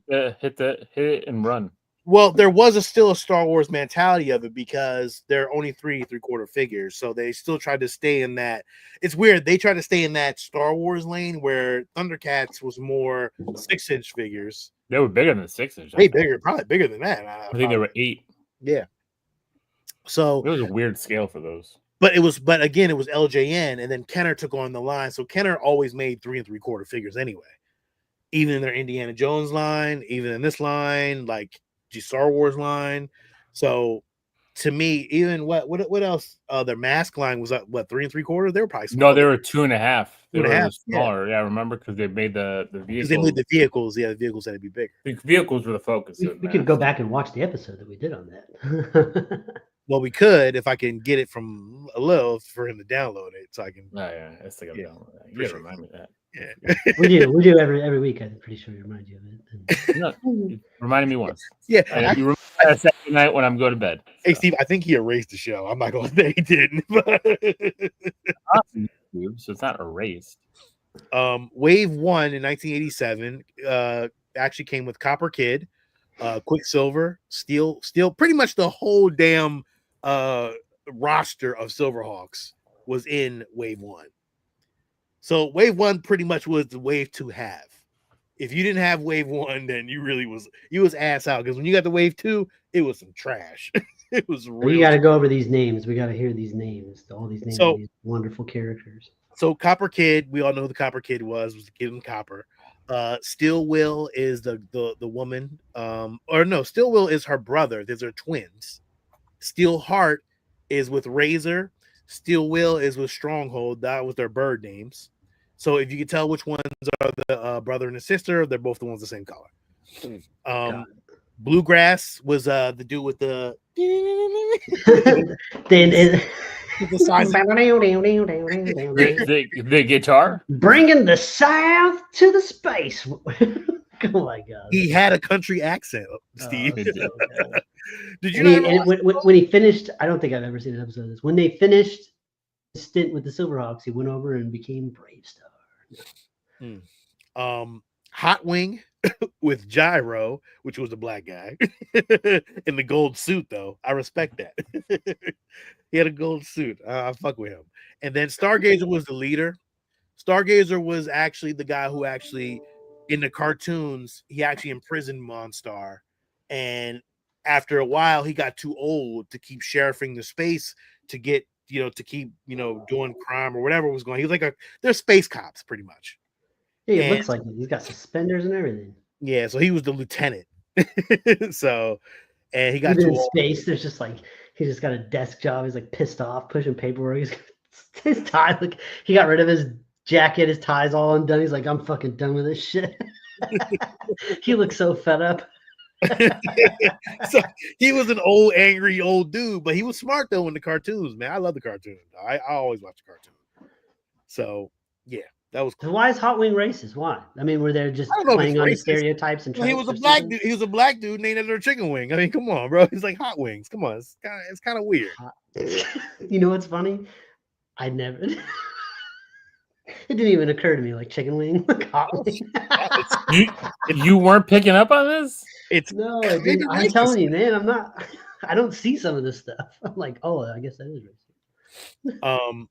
Speaker 1: hit it and run.
Speaker 3: Well, there was still a Star Wars mentality of it because there are only 3.75 figures, so they still tried to stay in that. It's weird. They tried to stay in that Star Wars lane where Thundercats was more 6-inch figures.
Speaker 1: They were bigger than 6-inch.
Speaker 3: Way bigger, probably bigger than that.
Speaker 1: I think they were 8.
Speaker 3: Yeah. So
Speaker 1: it was a weird scale for those.
Speaker 3: But again, it was LJN, and then Kenner took on the line. So Kenner always made 3.75 figures anyway, even in their Indiana Jones line, even in this line, like Star Wars line. So to me, even what else? Their mask line was what 3.75. They were probably smaller.
Speaker 1: No, they were 2.5. They were smaller.
Speaker 3: Yeah,
Speaker 1: remember because they made the vehicles.
Speaker 3: They made the vehicles. Yeah, the vehicles had to be bigger.
Speaker 1: The vehicles were the focus.
Speaker 2: We could go back and watch the episode that we did on that.
Speaker 3: Well, we could if I can get it from ALIL for him to download it, so I can.
Speaker 1: Oh yeah, that's the download that. You gotta remind me of that.
Speaker 3: Yeah,
Speaker 2: we do every week. I'm pretty sure we remind you of it.
Speaker 1: No, you reminded me once.
Speaker 3: Yeah,
Speaker 1: you remind me that Saturday night when I'm going to bed. So.
Speaker 3: Hey Steve, I think he erased the show. I'm not going to say he didn't.
Speaker 1: So it's not erased.
Speaker 3: Wave 1 in 1987 actually came with Copper Kid, Quicksilver, Steel, pretty much the whole damn roster of Silverhawks was in Wave 1. So Wave 1 pretty much was the Wave 2 have. If you didn't have Wave 1, then you was ass out, because when you got the Wave 2, it was some trash. It was real.
Speaker 2: We got to go over these names. We got to hear these names. All these names of these wonderful characters.
Speaker 3: So Copper Kid, we all know who the Copper Kid was the kid in copper. Steel Will is the woman. Or no, Steel Will is her brother. These are twins. Steel Heart is with Razor. Steel Will is with Stronghold. That was their bird names. So if you can tell which ones are the brother and the sister, they're both the ones the same color. Bluegrass was the dude with the
Speaker 1: the guitar,
Speaker 2: bringing the South to the space. Oh my god!
Speaker 3: He had a country accent, Steve. Did you
Speaker 2: know? When he finished, I don't think I've ever seen an episode of this. When they finished his stint with the Silverhawks, he went over and became Brave Star.
Speaker 3: Hot Wing with Gyro, which was a black guy in the gold suit, though. I respect that. He had a gold suit. I fuck with him. And then Stargazer was the leader. Stargazer was actually the guy who actually, in the cartoons, he actually imprisoned Monstar. And after a while, he got too old to keep sheriffing the space to get, to keep, doing crime or whatever was going. He was like they're space cops, pretty much.
Speaker 2: Yeah, it looks like he's got suspenders and everything.
Speaker 3: Yeah, so he was the lieutenant. So, and he got
Speaker 2: even
Speaker 3: too
Speaker 2: in
Speaker 3: old.
Speaker 2: Space. There's just like he's just got a desk job. He's like pissed off, pushing paperwork. He's his tie, like he got rid of his jacket, his tie's all undone. He's like, I'm fucking done with this shit. He looks so fed up.
Speaker 3: So he was an old, angry old dude, but he was smart though in the cartoons, man. I love the cartoons. I always watch the cartoon. So yeah, that was cool.
Speaker 2: So why is Hot Wing racist? Why? I mean, were they just playing on the stereotypes and
Speaker 3: he was a black dude. He was a black dude named after a chicken wing. I mean, come on, bro. He's like Hot Wings. Come on, it's kind of weird.
Speaker 2: You know what's funny? I never. It didn't even occur to me, like chicken wing, like Hot Wing.
Speaker 1: You weren't picking up on this?
Speaker 2: No, I'm telling you, man. I'm not. I don't see some of this stuff. I'm like, oh, I guess that is racist.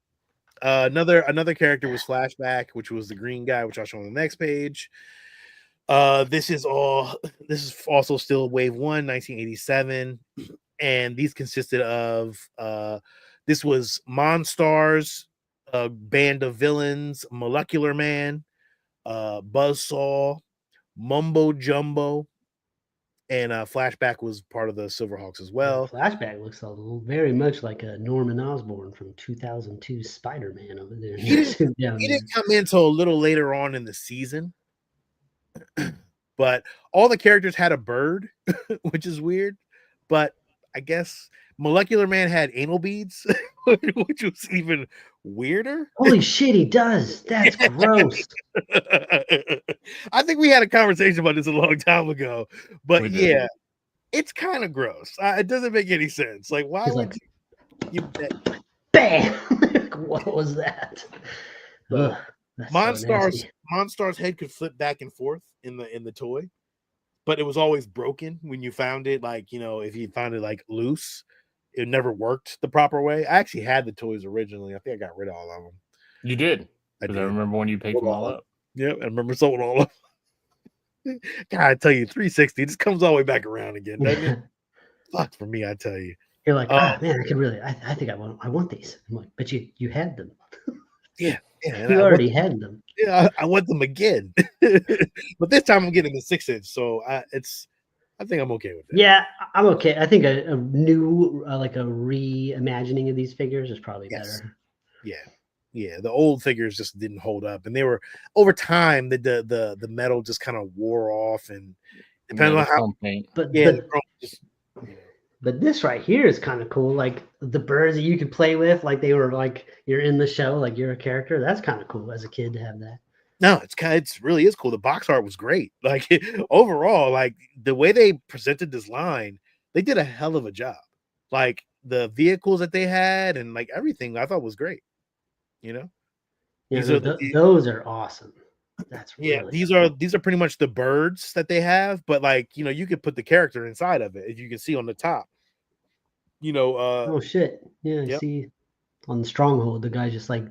Speaker 3: Another character was Flashback, which was the green guy, which I'll show on the next page. This is also still Wave 1, 1987, and these consisted of this was Monstars, a band of villains, Molecular Man, Buzzsaw, Mumbo Jumbo, and Flashback was part of the Silverhawks as well.
Speaker 2: Flashback looks very much like a Norman Osborn from 2002 Spider-Man over there.
Speaker 3: He didn't come in until a little later on in the season, but all the characters had a bird, which is weird. But I guess Molecular Man had anal beads, which was even weirder.
Speaker 2: Holy shit, he does. That's gross.
Speaker 3: I think we had a conversation about this a long time ago, but
Speaker 1: We did.
Speaker 3: yeah, it's kind of gross. It doesn't make any sense. Like, why
Speaker 2: He's
Speaker 3: would
Speaker 2: like,
Speaker 3: you bet?
Speaker 2: bam! What was that?
Speaker 3: So,
Speaker 2: Ugh, that's so nasty.
Speaker 3: Monstar's head could flip back and forth in the toy, but it was always broken when you found it. Like, if you found it like loose, it never worked the proper way. I actually had the toys originally. I think I got rid of all of them.
Speaker 1: You did.
Speaker 3: I
Speaker 1: Because
Speaker 3: did.
Speaker 1: I remember when you picked them all up.
Speaker 3: Yep, I remember sold all of them. God, I tell you, 360 just comes all the way back around again, doesn't it? Fuck for me, I tell you.
Speaker 2: You're like, man, I could really. I think I want these. I'm like, but you had them.
Speaker 3: Yeah, and
Speaker 2: You already had them.
Speaker 3: Yeah, I want them again, but this time I'm getting the 6-inch, so I think I'm okay with that.
Speaker 2: Yeah, I'm okay. I think a new, like a reimagining of these figures is probably better.
Speaker 3: Yeah. The old figures just didn't hold up, and they were over time. The metal just kind of wore off, and depending on how
Speaker 1: paint.
Speaker 2: But this right here is kind of cool. Like the birds that you could play with, like they were like you're in the show, like you're a character. That's kind of cool as a kid to have that.
Speaker 3: No, it really is cool. The box art was great. Like overall, like the way they presented this line, they did a hell of a job. Like the vehicles that they had and like everything, I thought was great.
Speaker 2: Yeah,
Speaker 3: those
Speaker 2: are awesome. That's
Speaker 3: these are pretty much the birds that they have, but like you could put the character inside of it, as you can see on the top.
Speaker 2: Oh shit! Yeah, I see on the stronghold the guy just like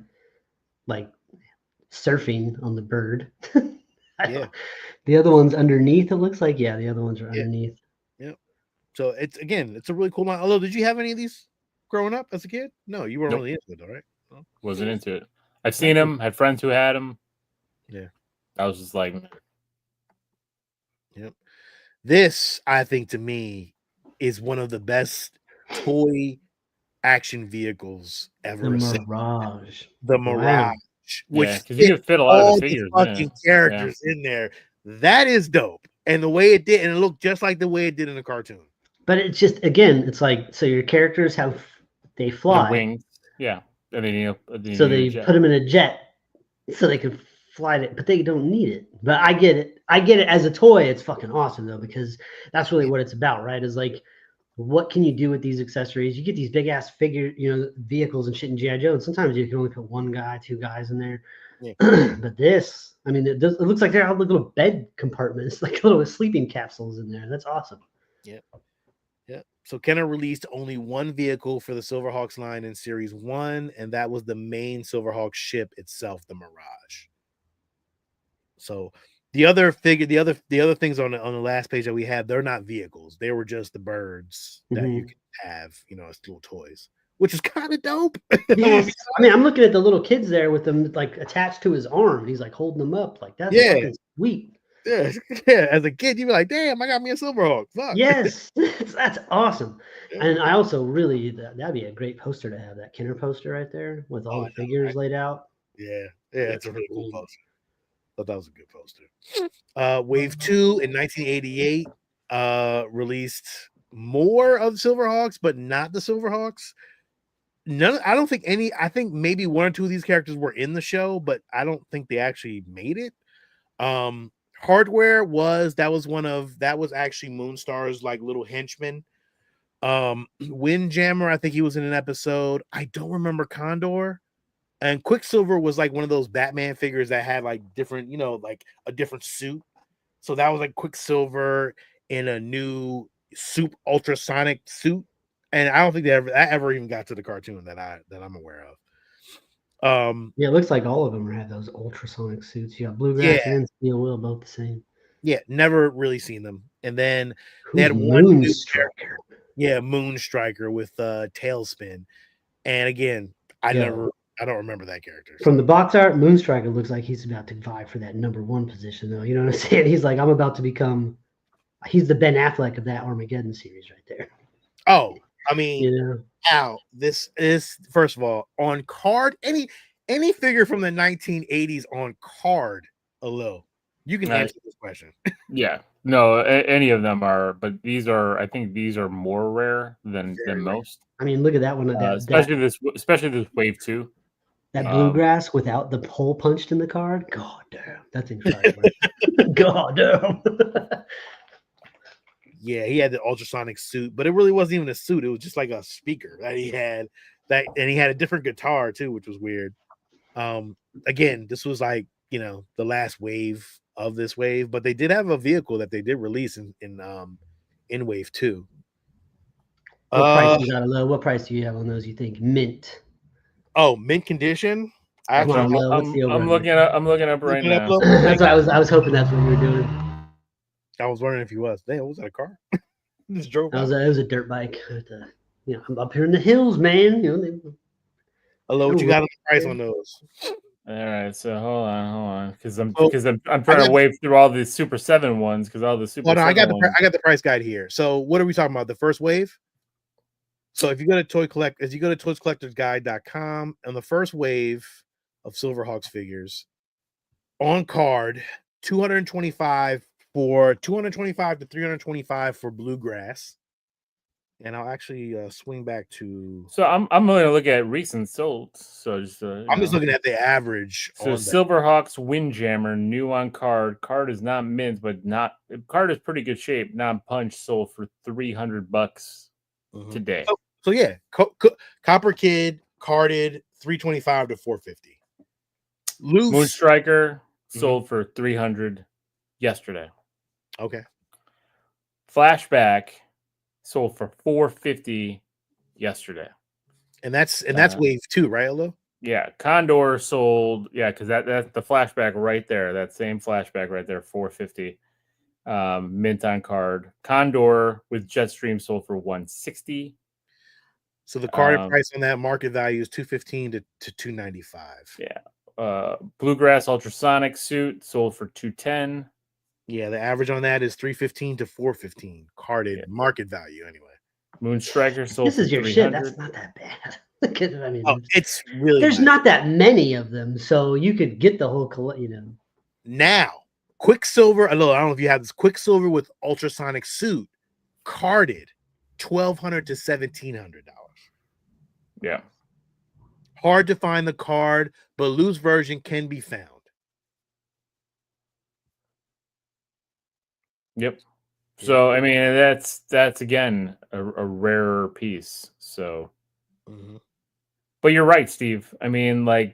Speaker 2: surfing on the bird.
Speaker 3: Yeah,
Speaker 2: the other one's underneath. It looks like the other ones are underneath.
Speaker 3: Yeah. So it's a really cool line. Although, did you have any of these growing up as a kid? No, you weren't really into it, though, right? No?
Speaker 1: Wasn't into it. I've seen them. Had friends who had them.
Speaker 3: Yeah.
Speaker 1: I was just like,
Speaker 3: yep. This, I think, to me, is one of the best toy action vehicles ever. The Mirage, which
Speaker 1: because you can fit a lot of the figures,
Speaker 3: fucking characters in there. That is dope, and the way it did, and it looked just like the way it did in the cartoon.
Speaker 2: But it's just it's like so your characters they fly
Speaker 1: wings, and then
Speaker 2: so they put them in a jet so they can fly it, but they don't need it. But I get it as a toy. It's fucking awesome though, because that's really what it's about, right? Is like, what can you do with these accessories? You get these big ass vehicles and shit in G.I. Joe, and sometimes you can only put one guy, two guys in there. But this, I mean, it looks like they have little bed compartments, like little sleeping capsules in there. That's awesome.
Speaker 3: Yeah. So Kenner released only one vehicle for the Silverhawks line in Series 1, and that was the main Silverhawks ship itself, the Mirage. So the other things on the last page that we had, they're not vehicles. They were just the birds that you could have, as little toys, which is kind of dope.
Speaker 2: Yes. I mean, I'm looking at the little kids there with them like attached to his arm. He's like holding them up, like that's fucking sweet.
Speaker 3: Yeah. As a kid, you'd be like, "Damn, I got me a Silverhawk." Fuck.
Speaker 2: Yes, that's awesome. And I also really that'd be a great poster to have, that Kenner poster right there with all the figures laid out.
Speaker 3: Yeah, it's a really cool poster. Thought that was a good poster. Wave 2 in 1988 released more of Silverhawks, but not the Silverhawks. I don't think any. I think maybe one or two of these characters were in the show, but I don't think they actually made it. Hardware was actually Moonstar's like little henchman. Windjammer, I think he was in an episode. I don't remember Condor. And Quicksilver was like one of those Batman figures that had like different, like a different suit. So that was like Quicksilver in a new ultrasonic suit. And I don't think that ever even got to the cartoon that I'm aware of.
Speaker 2: It looks like all of them have those ultrasonic suits. You got Bluegrass and Steel Will, both the same.
Speaker 3: Yeah, never really seen them. And then they had
Speaker 2: one new character.
Speaker 3: Yeah, Moonstriker with Tailspin. And again, I don't remember that character.
Speaker 2: From the box art, Moonstriker looks like he's about to vie for that #1 position, though. You know what I'm saying? He's like, I'm about to become. He's the Ben Affleck of that Armageddon series right there.
Speaker 3: Oh, I mean, this is, first of all, on card, any figure from the 1980s on card, ALIL, you can answer this question.
Speaker 1: Yeah, No, any of them are, but these are. I think these are more rare than most.
Speaker 2: I mean, look at that one.
Speaker 1: Especially this wave 2.
Speaker 2: That bluegrass without the hole punched in the card. God damn, that thing's trying. God damn.
Speaker 3: Yeah, he had the ultrasonic suit, but it really wasn't even a suit. It was just like a speaker that he had. And he had a different guitar too, which was weird. Again, this was like the last wave of this wave, but they did have a vehicle that they did release in wave 2.
Speaker 2: What price you got, ALIL? What price do you have on those? You think mint?
Speaker 3: Oh, mint condition.
Speaker 1: I'm looking up right now.
Speaker 2: That's what I was hoping that's what you were doing.
Speaker 3: I was wondering if he was. Damn, was that a car? Just drove.
Speaker 2: It was a dirt bike. I'm up here in the hills, man.
Speaker 3: Hello, what you got on the price on those?
Speaker 1: All right, so hold on, because I'm trying to wave through all the Super 7 ones because all the Super.
Speaker 3: Oh no, I got the price guide here. So what are we talking about? The first wave. So if you go to toyscollectorsguide.com, on the first wave of Silverhawks figures, on card 225 to 325 for bluegrass. And I'll actually swing back to.
Speaker 1: So I'm going to look at recent sold. So just
Speaker 3: I'm just looking at the average.
Speaker 1: So Silverhawks Windjammer new on card. Card is not mint, but card is pretty good shape. Non punch sold for $300 today.
Speaker 3: So yeah, Copper Kid carded 325 to 450. Loose
Speaker 1: Moonstriker sold for $300 yesterday.
Speaker 3: Okay.
Speaker 1: Flashback sold for $450 yesterday.
Speaker 3: And that's wave 2, right, ALIL?
Speaker 1: Yeah. Condor sold, because that's the flashback right there. That same flashback right there, $450. Mint on card. Condor with Jetstream sold for $160.
Speaker 3: So the card price on that market value is $215 to $295.
Speaker 1: Yeah. Bluegrass Ultrasonic suit sold for $210.
Speaker 3: Yeah, the average on that is $315 to $415 carded market value anyway.
Speaker 1: Moonstriker sold.
Speaker 2: This is your shit. That's not that bad. I mean,
Speaker 3: it's really.
Speaker 2: There's not that many of them, so you could get the whole.
Speaker 3: Now, Quicksilver. I don't know if you have this Quicksilver with ultrasonic suit, carded, $1,200 to $1,700.
Speaker 1: Yeah.
Speaker 3: Hard to find the card, but loose version can be found.
Speaker 1: Yep. So I mean that's again a rarer piece. So, but you're right, Steve. I mean, and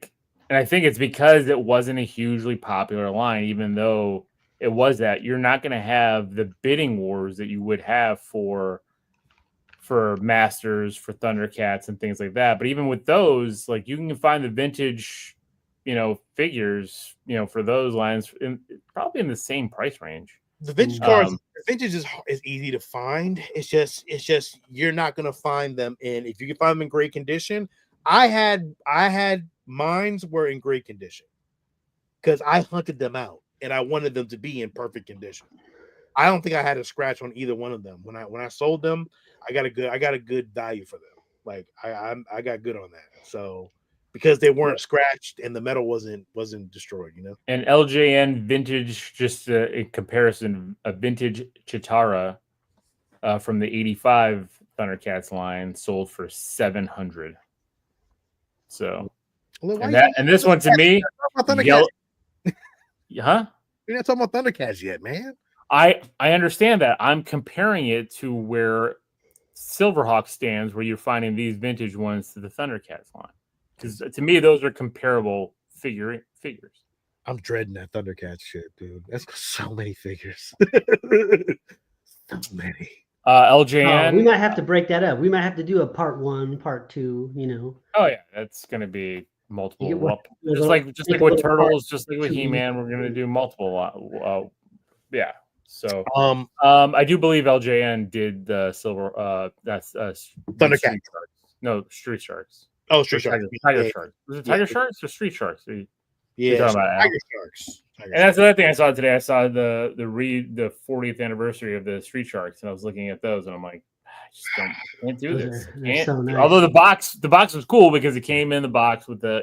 Speaker 1: I think it's because it wasn't a hugely popular line, even though it was that. You're not going to have the bidding wars that you would have for Masters, for Thundercats, and things like that. But even with those, you can find the vintage, figures, for those lines probably in the same price range.
Speaker 3: The vintage cards, vintage is easy to find. It's just you're not gonna find them if you can find them in great condition. I had mines were in great condition because I hunted them out and I wanted them to be in perfect condition. I don't think I had a scratch on either one of them. When I sold them, I got a good value for them. I got good on that. So because they weren't scratched and the metal wasn't destroyed,
Speaker 1: And LJN vintage, just in comparison, a vintage Chitara from the 85 Thundercats line sold for $700. So, and this one to me,
Speaker 3: huh?
Speaker 1: You're
Speaker 3: not talking about Thundercats yet, man.
Speaker 1: I understand that. I'm comparing it to where Silverhawks stands, where you're finding these vintage ones to the Thundercats line. Because to me, those are comparable figures.
Speaker 3: I'm dreading that Thundercats shit, dude. That's so many figures. So many.
Speaker 1: LJN.
Speaker 2: We might have to break that up. We might have to do a part 1, part 2.
Speaker 1: Oh yeah, that's going to be multiple. Just like with Turtles, just like with He-Man, we're going to do multiple. Yeah. So I do believe LJN did the silver. That's
Speaker 3: Thundercats.
Speaker 1: No, Street Sharks.
Speaker 3: Oh, Street Sharks.
Speaker 1: Tiger Sharks. Was it Tiger Sharks or Street Sharks?
Speaker 3: Yeah, Tiger Sharks.
Speaker 1: And that's another thing I saw today. I saw the 40th anniversary of the Street Sharks, and I was looking at those, and I'm like, I just can't do this.
Speaker 2: So nice.
Speaker 1: Although the box was cool because it came in the box with the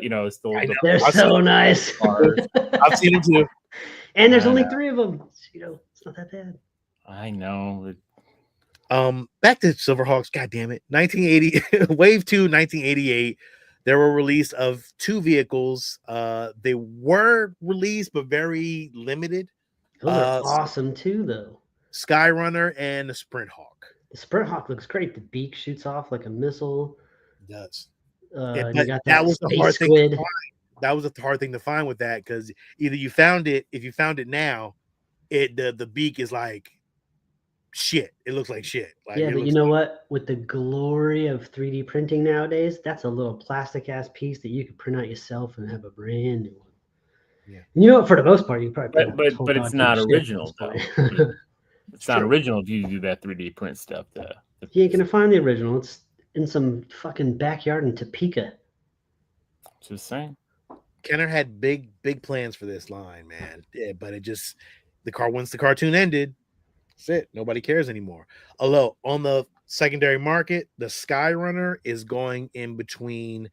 Speaker 2: they're so nice.
Speaker 3: I've seen them too.
Speaker 2: And there's only 3 of them. It's not that bad.
Speaker 1: I know.
Speaker 3: Back to Silverhawks. God damn it. 1980 Wave 2, 1988. There were release of 2 vehicles. They were released, but very limited.
Speaker 2: Those are awesome too, though.
Speaker 3: Skyrunner and the Sprint Hawk.
Speaker 2: The Sprint Hawk looks great. The beak shoots off like a missile.
Speaker 3: It does.
Speaker 2: You got
Speaker 3: that was the hard
Speaker 2: squid.
Speaker 3: thing to find. That was a hard thing to find with that, because either you found it, if you found it now, the beak is like shit. It looks like shit. Like,
Speaker 2: yeah, but you know what? With the glory of 3D printing nowadays, that's a little plastic ass piece that you could print out yourself and have a brand new one.
Speaker 3: Yeah.
Speaker 2: You know what? For the most part, you probably
Speaker 1: but it's not original though. It's not original if you do that 3D print stuff.
Speaker 2: You ain't gonna find the original. It's in some fucking backyard in Topeka.
Speaker 1: Just saying.
Speaker 3: Kenner had big plans for this line, man. Yeah, but it just once the cartoon ended, that's it. Nobody cares anymore. Although on the secondary market, the Skyrunner is going in between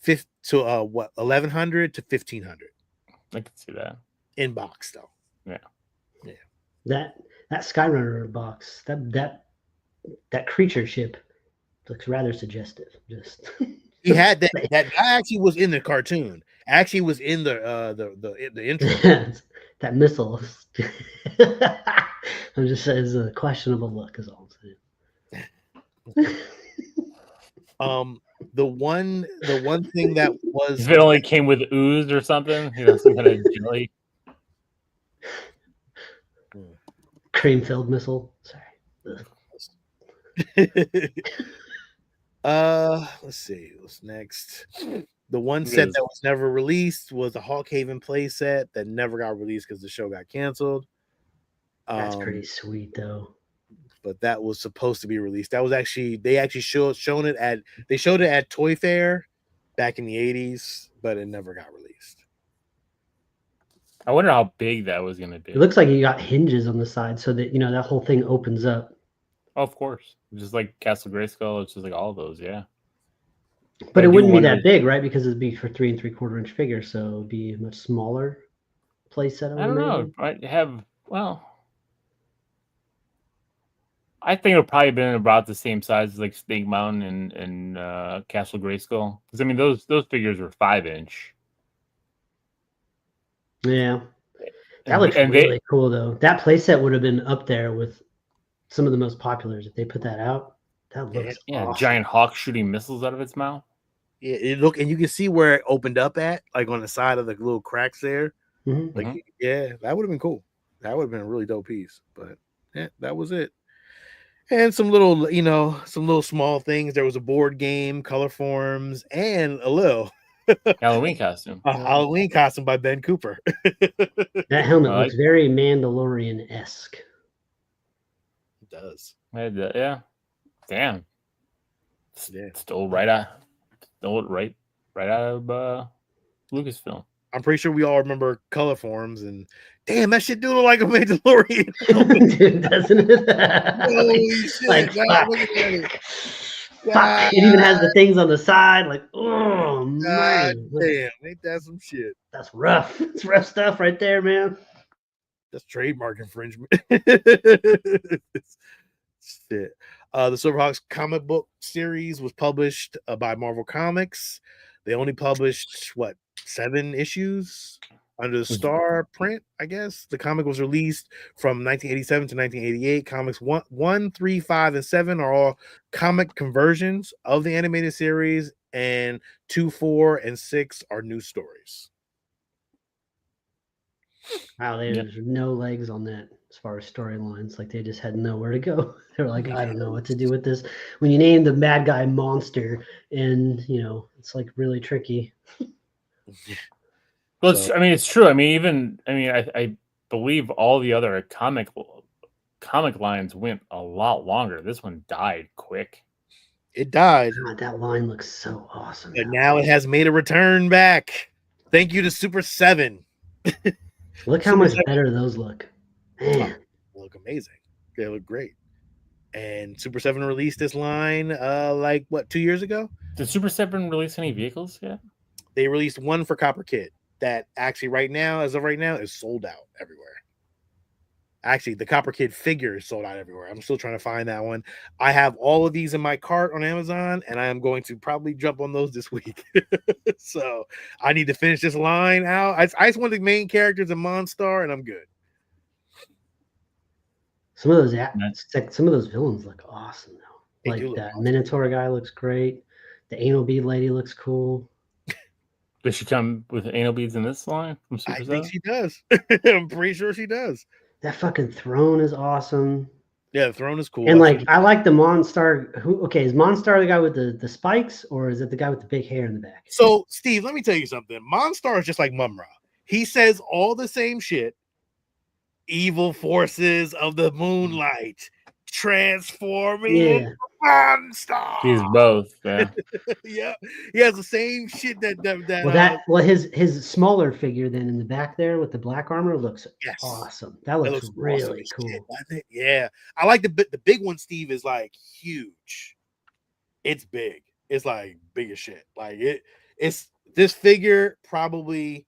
Speaker 3: 1100 to 1500.
Speaker 1: I can see that.
Speaker 3: In box though.
Speaker 1: Yeah.
Speaker 2: That Skyrunner box, that creature ship looks rather suggestive. Just
Speaker 3: he had that actually was in the cartoon. Actually was in the intro.
Speaker 2: That missile. I'm just saying it's a questionable look is all I'm
Speaker 3: saying. The one thing that was,
Speaker 1: if it only came with ooze or something, some kind of jelly.
Speaker 2: Cream-filled missile. Sorry.
Speaker 3: Let's see. What's next? The one set that was never released was a Hawkhaven play set that never got released because the show got canceled.
Speaker 2: That's pretty sweet though.
Speaker 3: But that was supposed to be released. That was they showed it at Toy Fair back in the 80s, but it never got released.
Speaker 1: I wonder how big that was going to be.
Speaker 2: It looks like you got hinges on the side so that that whole thing opens up.
Speaker 1: Oh, of course. Just like Castle Grayskull, it's just like all those, yeah.
Speaker 2: But it wouldn't be that big, right? Because it'd be for 3 3/4 inch figure, so it'd be a much smaller play set.
Speaker 1: I don't know. I think it would probably been about the same size as like Snake Mountain and Castle Grayskull. Because I mean those figures were 5-inch.
Speaker 2: Yeah. That looks really cool though. That playset would have been up there with some of the most populars if they put that out. That looks awesome.
Speaker 1: Giant hawk shooting missiles out of its mouth.
Speaker 3: Yeah, and you can see where it opened up at, like on the side of the little cracks there. Mm-hmm. Yeah, that would have been cool. That would have been a really dope piece. But yeah, that was it. And some little small things. There was a board game, color forms, and a little
Speaker 1: Halloween costume.
Speaker 3: A Halloween costume by Ben Cooper.
Speaker 2: That helmet looks very Mandalorian-esque.
Speaker 3: It does.
Speaker 1: Yeah. Damn.
Speaker 3: Yeah.
Speaker 1: Stole it right out of Lucasfilm.
Speaker 3: I'm pretty sure we all remember color forms, and damn, that shit do look like a Mandalorian.
Speaker 2: Dude, doesn't it?
Speaker 3: Holy shit.
Speaker 2: Like,
Speaker 3: God, look at it.
Speaker 2: Fuck. It even has the things on the side. Like, oh, man.
Speaker 3: Damn, ain't that some shit?
Speaker 2: That's rough. It's rough stuff right there, man.
Speaker 3: That's trademark infringement. Shit. The Silverhawks comic book series was published by Marvel Comics. They only published 7 issues under the Star print, I guess. The comic was released from 1987 to 1988. Comics 1, 3, 5, and 7 are all comic conversions of the animated series, and 2, 4, and 6 are new stories.
Speaker 2: Wow, there's no legs on that as far as storylines. Like they just had nowhere to go. They were like, I don't know what to do with this. When you name the bad guy Monster, and it's like really tricky.
Speaker 1: Well, it's true. I believe all the other comic lines went a lot longer. This one died quick.
Speaker 3: It died.
Speaker 2: God, that line looks so awesome.
Speaker 3: And now it has made a return back. Thank you to Super 7.
Speaker 2: Look how much better those look. Man.
Speaker 3: They look amazing. They look great. And Super 7 released this line 2 years ago?
Speaker 1: Did Super 7 release any vehicles yet?
Speaker 3: They released one for Copper Kid that actually as of right now, is sold out everywhere. Actually, the Copper Kid figure is sold out everywhere. I'm still trying to find that one. I have all of these in my cart on Amazon, and I am going to probably jump on those this week. So I need to finish this line out. I just want the main characters in Monstar, and I'm good.
Speaker 2: Some of those villains look awesome though. Like that
Speaker 3: awesome.
Speaker 2: Minotaur guy looks great. The anal bead lady looks cool.
Speaker 1: Does she come with anal beads in this line from Super 7?
Speaker 3: I think she does. I'm pretty sure she does.
Speaker 2: That fucking throne is awesome.
Speaker 3: Yeah, the throne is cool.
Speaker 2: And like, I like the Monstar. Is Monstar the guy with the spikes, or is it the guy with the big hair in the back?
Speaker 3: So, Steve, let me tell you something. Monstar is just like Mumra. He says all the same shit. Evil forces of the moonlight transforming into Monstar.
Speaker 1: He's both. Yeah.
Speaker 3: Yeah, he has the same shit that.
Speaker 2: His smaller figure then in the back there with the black armor looks awesome. That looks really cool.
Speaker 3: Shit, yeah, I like the big one. Steve is like huge. It's big. It's like big as shit. Like it's this figure probably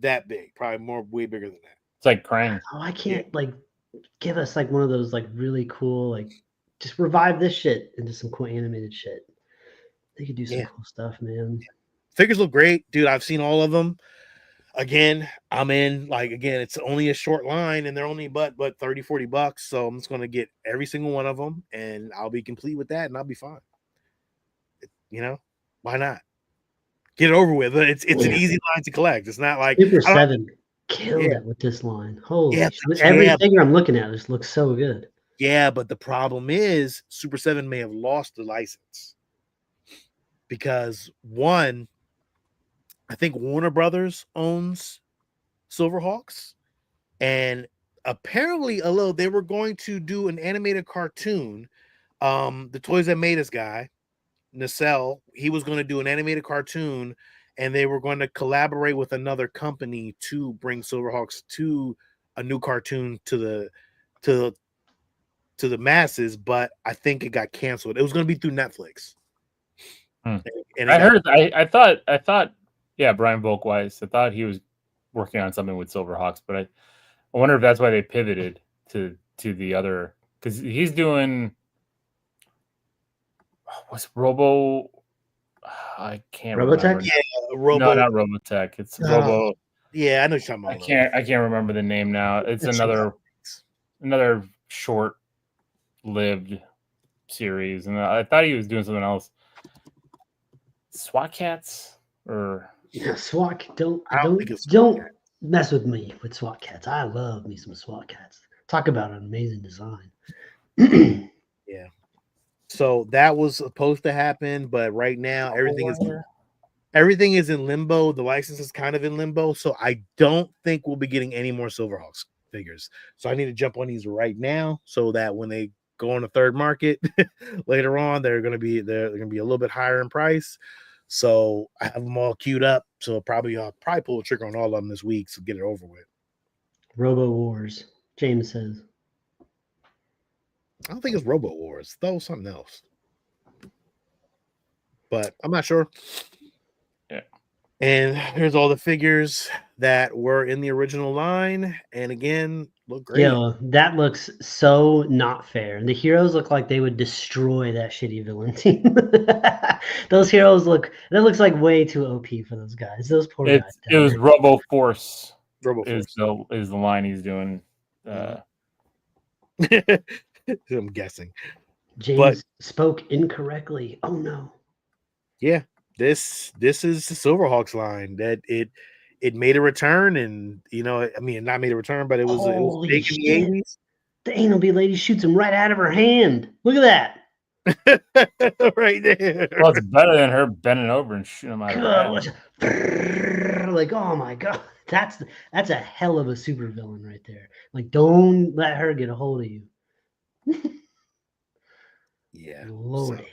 Speaker 3: that big, probably way bigger than that.
Speaker 1: It's like Krang.
Speaker 2: Oh, I can't like give us like one of those like really cool like just revive this shit into some cool animated shit. They could do some cool stuff, man.
Speaker 3: Figures look great, dude. I've seen all of them. Again, I'm in. Like again, it's only a short line, and they're only but $30-$40. So I'm just gonna get every single one of them, and I'll be complete with that, and I'll be fine. You know, why not? Get it over with. It's an easy line to collect. It's not like
Speaker 2: Super 7 killed it with this line. Holy shit. Every figure I'm looking at just looks so good.
Speaker 3: Yeah, but the problem is Super 7 may have lost the license because one, I think Warner Brothers owns Silverhawks, and apparently, although they were going to do an animated cartoon, the Toys That Made Us guy, Nacelle, he was going to do an animated cartoon, and they were going to collaborate with another company to bring Silverhawks to a new cartoon to the masses, but I think it got canceled. It was going to be through Netflix. And
Speaker 1: I thought, yeah, Brian Volkweiss. I thought he was working on something with Silverhawks, but I wonder if that's why they pivoted to the other, because he's doing what's Robo. I can't
Speaker 2: Robotech?
Speaker 1: remember.
Speaker 3: Yeah,
Speaker 1: No, not Robotech. It's Robo.
Speaker 3: Yeah, I know you're talking about.
Speaker 1: I can't remember the name now. It's another short-lived series, and I thought he was doing something else. SWAT Cats or
Speaker 2: SWAT. Don't mess with me with SWAT Cats. I love me some SWAT Cats. Talk about an amazing design.
Speaker 3: Yeah. So that was supposed to happen, but right now everything is in limbo. The license is kind of in limbo, so I don't think we'll be getting any more Silverhawks figures. So I need to jump on these right now so that when they go on the third market later on, they're gonna be a little bit higher in price. So I have them all queued up. So I'll probably pull the trigger on all of them this week to get it over with.
Speaker 2: Robo Wars, James says.
Speaker 3: I don't think it's Robo Wars, though. Something else, but I'm not sure.
Speaker 1: Yeah.
Speaker 3: And here's all the figures that were in the original line, and again, look great.
Speaker 2: Yo, that looks so not fair. The heroes look like they would destroy that shitty villain team. Those heroes looks like way too OP for those guys. Those poor guys.
Speaker 1: It was Robo Force.
Speaker 3: Robo Force
Speaker 1: is the line he's doing.
Speaker 3: I'm guessing.
Speaker 2: James spoke incorrectly. Oh no.
Speaker 3: Yeah, this is the Silverhawks line that it made a return, and not made a return, but it was big in the 80s.
Speaker 2: The anal bead lady shoots him right out of her hand. Look at that.
Speaker 3: Right there.
Speaker 1: Well, it's better than her bending over and shooting him out of her hand.
Speaker 2: Like, oh my god. That's a hell of a supervillain right there. Like, don't let her get a hold of you.
Speaker 3: Yeah.
Speaker 2: Lordy.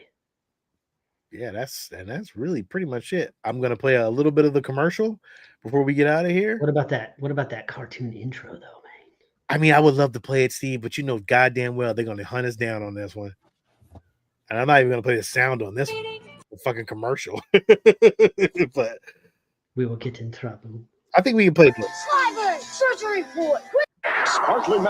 Speaker 3: Yeah, that's really pretty much it. I'm gonna play a little bit of the commercial before we get out of here.
Speaker 2: What about that cartoon intro though, man?
Speaker 3: I mean, I would love to play it, Steve, but you know goddamn well they're gonna hunt us down on this one. And I'm not even gonna play the sound on this one. The fucking commercial. But
Speaker 2: we will get in trouble.
Speaker 3: I think we can play it.
Speaker 4: Surgery report. Sparkling.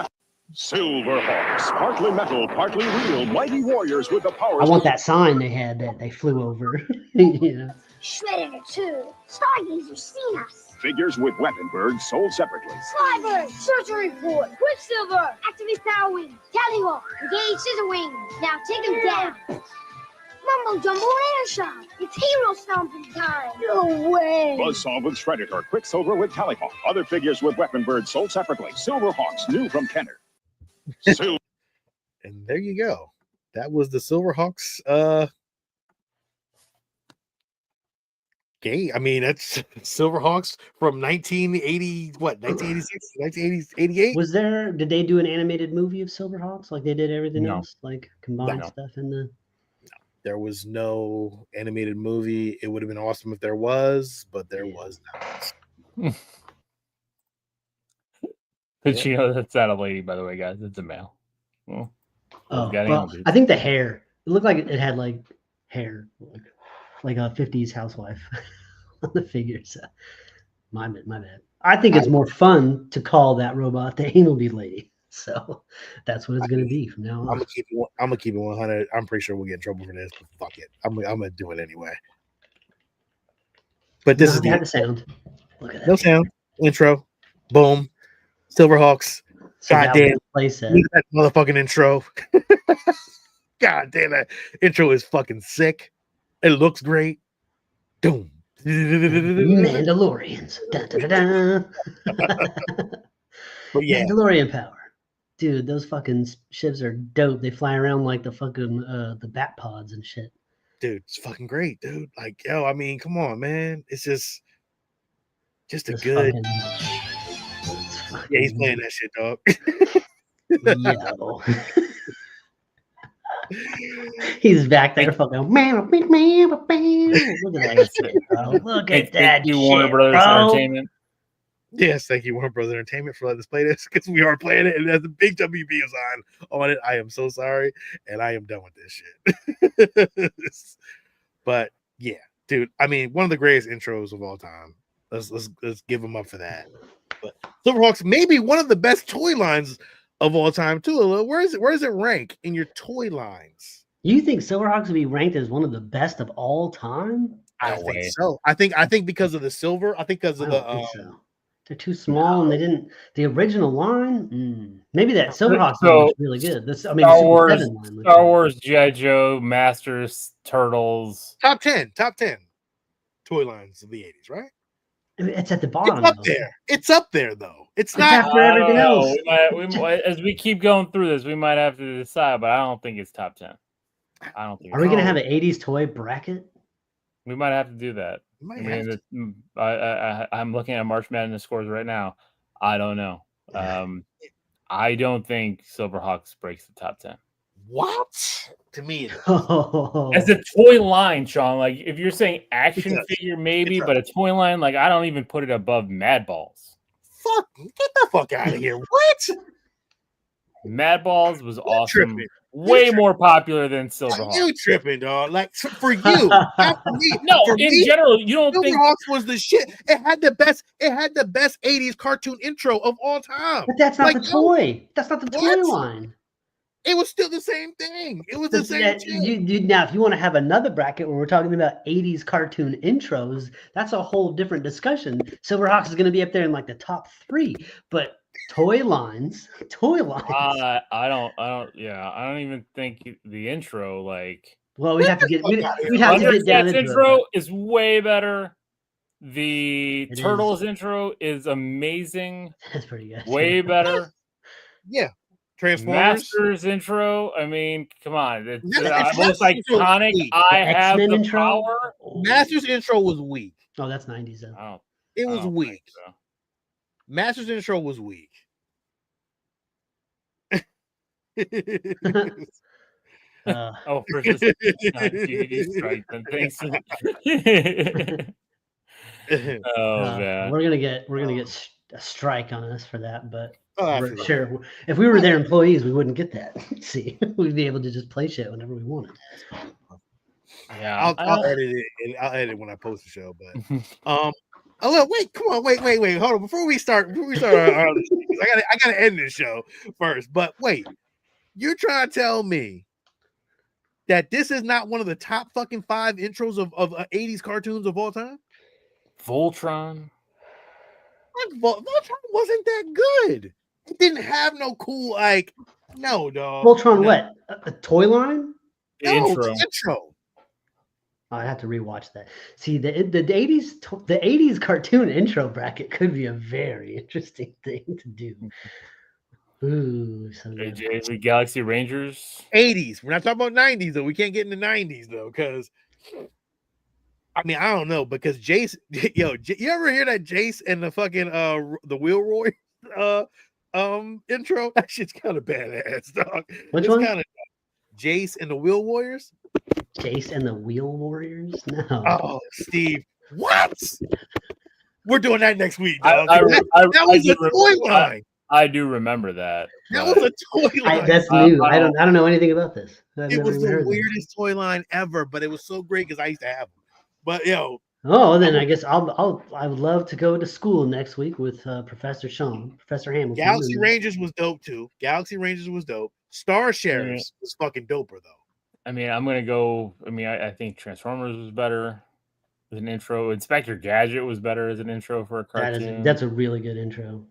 Speaker 4: Silverhawks, partly metal, partly real, mighty warriors with the powers.
Speaker 2: I want that sign they had that they flew over. You know.
Speaker 5: Shredder too. Stargazer, seen us.
Speaker 4: Figures with weapon birds sold separately.
Speaker 5: Slybird, Surgery Report, Quicksilver, Activate Power Wing, Tallywhack, Engage Scissor Wing. Now take him down. Mumbo Jumbo Air Shot. It's hero stomping time. No way.
Speaker 4: Buzzsaw with Shredder, Quicksilver with Tallywhack. Other figures with weapon birds sold separately. Silverhawks, new from Kenner.
Speaker 3: And there you go. That was the Silverhawks game. I mean, that's Silverhawks from 1980, what, 1986, 1988?
Speaker 2: Did they do an animated movie of Silverhawks like they did everything
Speaker 1: No.
Speaker 2: else? Like combined
Speaker 1: No.
Speaker 2: stuff in the.
Speaker 3: There was no animated movie. It would have been awesome if there was, but there was not.
Speaker 1: But you know, that's not a lady, by the way, guys. It's a male. Well,
Speaker 2: I think the hair. It looked like it had like hair, like a 50s housewife on the figures. My bad. I think it's more fun to call that robot the anal bead lady. So that's what it's going to be from now on.
Speaker 3: I'm gonna keep it 100. I'm pretty sure we'll get in trouble for this, but fuck it. I'm gonna do it anyway. But this is
Speaker 2: the sound. Look at that.
Speaker 3: No sound. Intro. Boom. Silverhawks. God damn. That motherfucking intro. God damn, that intro is fucking sick. It looks great. Doom.
Speaker 2: Mandalorians. Dun, dun, dun, dun.
Speaker 3: But yeah.
Speaker 2: Mandalorian power. Dude, those fucking ships are dope. They fly around like the fucking the bat pods and shit.
Speaker 3: Dude, it's fucking great, dude. Like, yo, I mean, come on, man. It's just a good. Yeah, he's playing that shit, dog.
Speaker 2: Yo. He's back there fucking man. Look at that shit, bro. Look at that
Speaker 1: shit,
Speaker 2: Warner
Speaker 1: Brothers Entertainment.
Speaker 3: Yes, thank you, Warner Brothers Entertainment, for letting us play this, because we are playing it and there's a big WB on it. I am so sorry, and I am done with this shit. But yeah, dude, I mean, one of the greatest intros of all time. Let's give them up for that. But Silverhawks, maybe one of the best toy lines of all time too. Where does it rank in your toy lines?
Speaker 2: You think Silverhawks would be ranked as one of the best of all time?
Speaker 3: I think so. I think because of the silver. I think because of
Speaker 2: so. They're too small, and they didn't. The original line, maybe that Silverhawks line was really good.
Speaker 1: Star Wars, G.I. Joe, Masters, Turtles.
Speaker 3: Top 10 toy lines of the 80s, right?
Speaker 2: I mean, it's at the bottom.
Speaker 3: It's up there. It's up there, though. It's not
Speaker 2: after everything else.
Speaker 1: We might, as we keep going through this, we might have to decide, but I don't think it's top 10. I don't think.
Speaker 2: Are we going to have an 80s toy bracket?
Speaker 1: We might have to do that. I'm looking at March Madness scores right now. I don't know. I don't think Silverhawks breaks the top 10.
Speaker 3: What? To me,
Speaker 1: as a toy line, Sean, like if you're saying action figure, maybe, but a toy line, like I don't even put it above Mad Balls.
Speaker 3: Fuck, get the fuck out of here. What?
Speaker 1: Mad Balls was awesome. Way more popular than Silverhawks.
Speaker 3: You tripping, dog? Like for you, not for me.
Speaker 1: No,
Speaker 3: for
Speaker 1: in
Speaker 3: me,
Speaker 1: general, you don't think
Speaker 3: Silverhawks was the shit. It had the best 80s cartoon intro of all time.
Speaker 2: But that's not the toy. That's not the toy line.
Speaker 3: It was still the same thing. It was the same thing.
Speaker 2: Now, if you want to have another bracket where we're talking about 80s cartoon intros, that's a whole different discussion. Silverhawks is going to be up there in like the top 3, but toy lines.
Speaker 1: I don't even think the intro like.
Speaker 2: Well, we'd have to get down.
Speaker 1: Intro is way better. The Turtles intro is amazing.
Speaker 2: That's pretty good.
Speaker 1: Way better.
Speaker 3: Yeah. Transformers
Speaker 1: Masters intro. I mean, come on. It's most iconic. I have the
Speaker 2: intro?
Speaker 1: power.
Speaker 3: Masters intro was weak.
Speaker 2: Oh, that's 90s though.
Speaker 3: It was weak. So. Masters intro was weak.
Speaker 1: For just strike. Thanks. Man.
Speaker 2: We're gonna get a strike on us for that, but sure. If we were their employees, we wouldn't get that. See, we'd be able to just play shit whenever we wanted.
Speaker 1: Yeah,
Speaker 3: I'll edit it. And I'll edit it when I post the show. But Oh, look, wait, come on, wait, hold on. Before we start, I gotta end this show first. But wait, you're trying to tell me that this is not one of the top fucking 5 intros of 80s cartoons of all time?
Speaker 1: Voltron.
Speaker 3: Voltron wasn't that good. It didn't have no cool, like, no, dog.
Speaker 2: Voltron,
Speaker 3: no.
Speaker 2: what? A toy line?
Speaker 3: No,
Speaker 1: Intro.
Speaker 3: the intro.
Speaker 2: I have to rewatch that. See, the 80s cartoon intro bracket could be a very interesting thing to do. Ooh, so
Speaker 1: AJ, Galaxy Rangers.
Speaker 3: 80s. We're not talking about 90s though. We can't get into 90s though, because I mean, I don't know, because Jace, you ever hear that Jace and the fucking the Wheel Roy intro? That shit's kind of badass, dog.
Speaker 2: Which one?
Speaker 3: Kind of Jace and the Wheel Warriors.
Speaker 2: Jace and the Wheel Warriors? No.
Speaker 3: Oh, Steve, what? We're doing that next week, dog.
Speaker 1: That
Speaker 3: was a toy line.
Speaker 1: I do remember that.
Speaker 3: That was a toy line.
Speaker 2: That's new. I don't know anything about this.
Speaker 3: It was the weirdest toy line ever, but it was so great because I used to have them. But
Speaker 2: oh, then I guess I would love to go to school next week with Professor Hamilton.
Speaker 3: Galaxy Rangers was dope too. Galaxy Rangers was dope. Star Sheriffs was fucking doper though.
Speaker 1: I mean, I'm gonna go. I mean, I think Transformers was better as an intro. Inspector Gadget was better as an intro for a cartoon.
Speaker 2: That's a really good intro.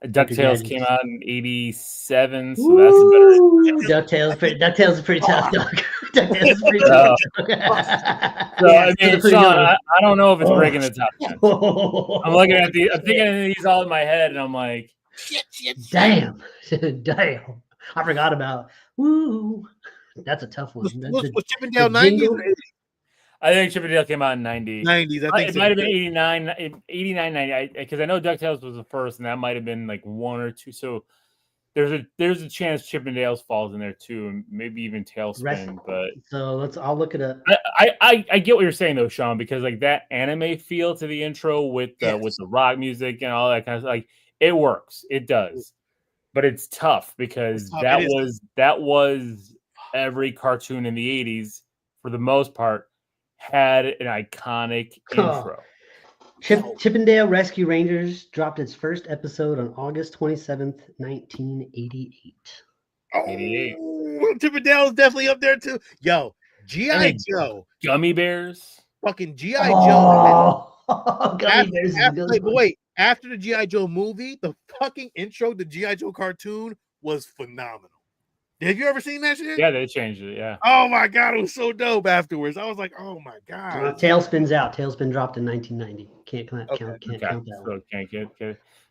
Speaker 1: DuckTales came out in '87, so that's a better.
Speaker 2: DuckTales is pretty tough, dog. DuckTales is pretty tough.
Speaker 1: So I mean, Sean, I don't know if it's breaking the top 10. I'm looking at I'm thinking of these all in my head, and I'm like,
Speaker 3: shit.
Speaker 2: Damn. I forgot about. Woo. That's a tough one.
Speaker 3: Was Chippendale 90s?
Speaker 1: I think Chippendale came out in 90s.
Speaker 3: I think
Speaker 1: it might have been 89, 90, because I know DuckTales was the first, and that might have been like 1 or 2. So there's a chance Chippendales falls in there too, and maybe even Tailspin. But
Speaker 2: so I'll look it up.
Speaker 1: I get what you're saying though, Sean, because like that anime feel to the intro with the rock music and all that kind of stuff, like it works, it does, but it's tough because that was every cartoon in the 80s for the most part had an iconic intro.
Speaker 2: Chippendale Rescue Rangers dropped its first episode on August 27th, 1988.
Speaker 3: Oh, 88. Chippendale is definitely up there too. Yo, G.I. Joe.
Speaker 1: Gummy Bears.
Speaker 3: Fucking G.I. Joe.
Speaker 2: Gummy Bears.
Speaker 3: After the G.I. Joe movie, the fucking intro to G.I. Joe cartoon was phenomenal. Have you ever seen that shit?
Speaker 1: Yeah, they changed it. Yeah.
Speaker 3: Oh my god, it was so dope. Afterwards, I was like, "Oh my god."
Speaker 2: Tailspin's out. Tailspin dropped in 1990. Can't count that one.
Speaker 1: So can't get.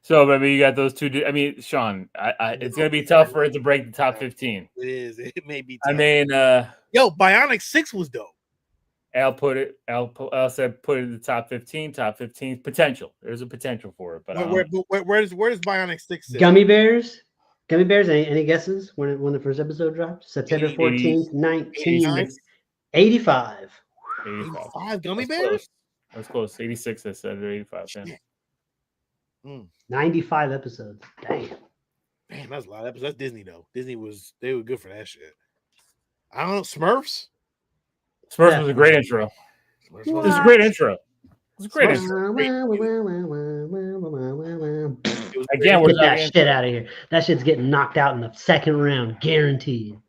Speaker 1: So I mean, you got those two. I mean, Sean, it's gonna be tough for it to break the top 15.
Speaker 3: It is. It may be tough.
Speaker 1: I mean,
Speaker 3: Bionic 6 was dope.
Speaker 1: Al said put it in the top 15. Top 15 potential. There's a potential for it, but
Speaker 3: where does Bionic 6 sit?
Speaker 2: Gummy Bears. Any guesses when the first episode dropped? September 14th, 1985.
Speaker 3: 85 Gummy Bears?
Speaker 1: That's close. 86, I said, or 85. Yeah.
Speaker 2: 95 episodes. Damn,
Speaker 3: that's a lot of episodes. That's Disney, though. They were good for that shit. I don't know. Smurfs
Speaker 1: was a great intro. It was a great intro. Again,
Speaker 2: get that shit out of here. That shit's getting knocked out in the second round, guaranteed.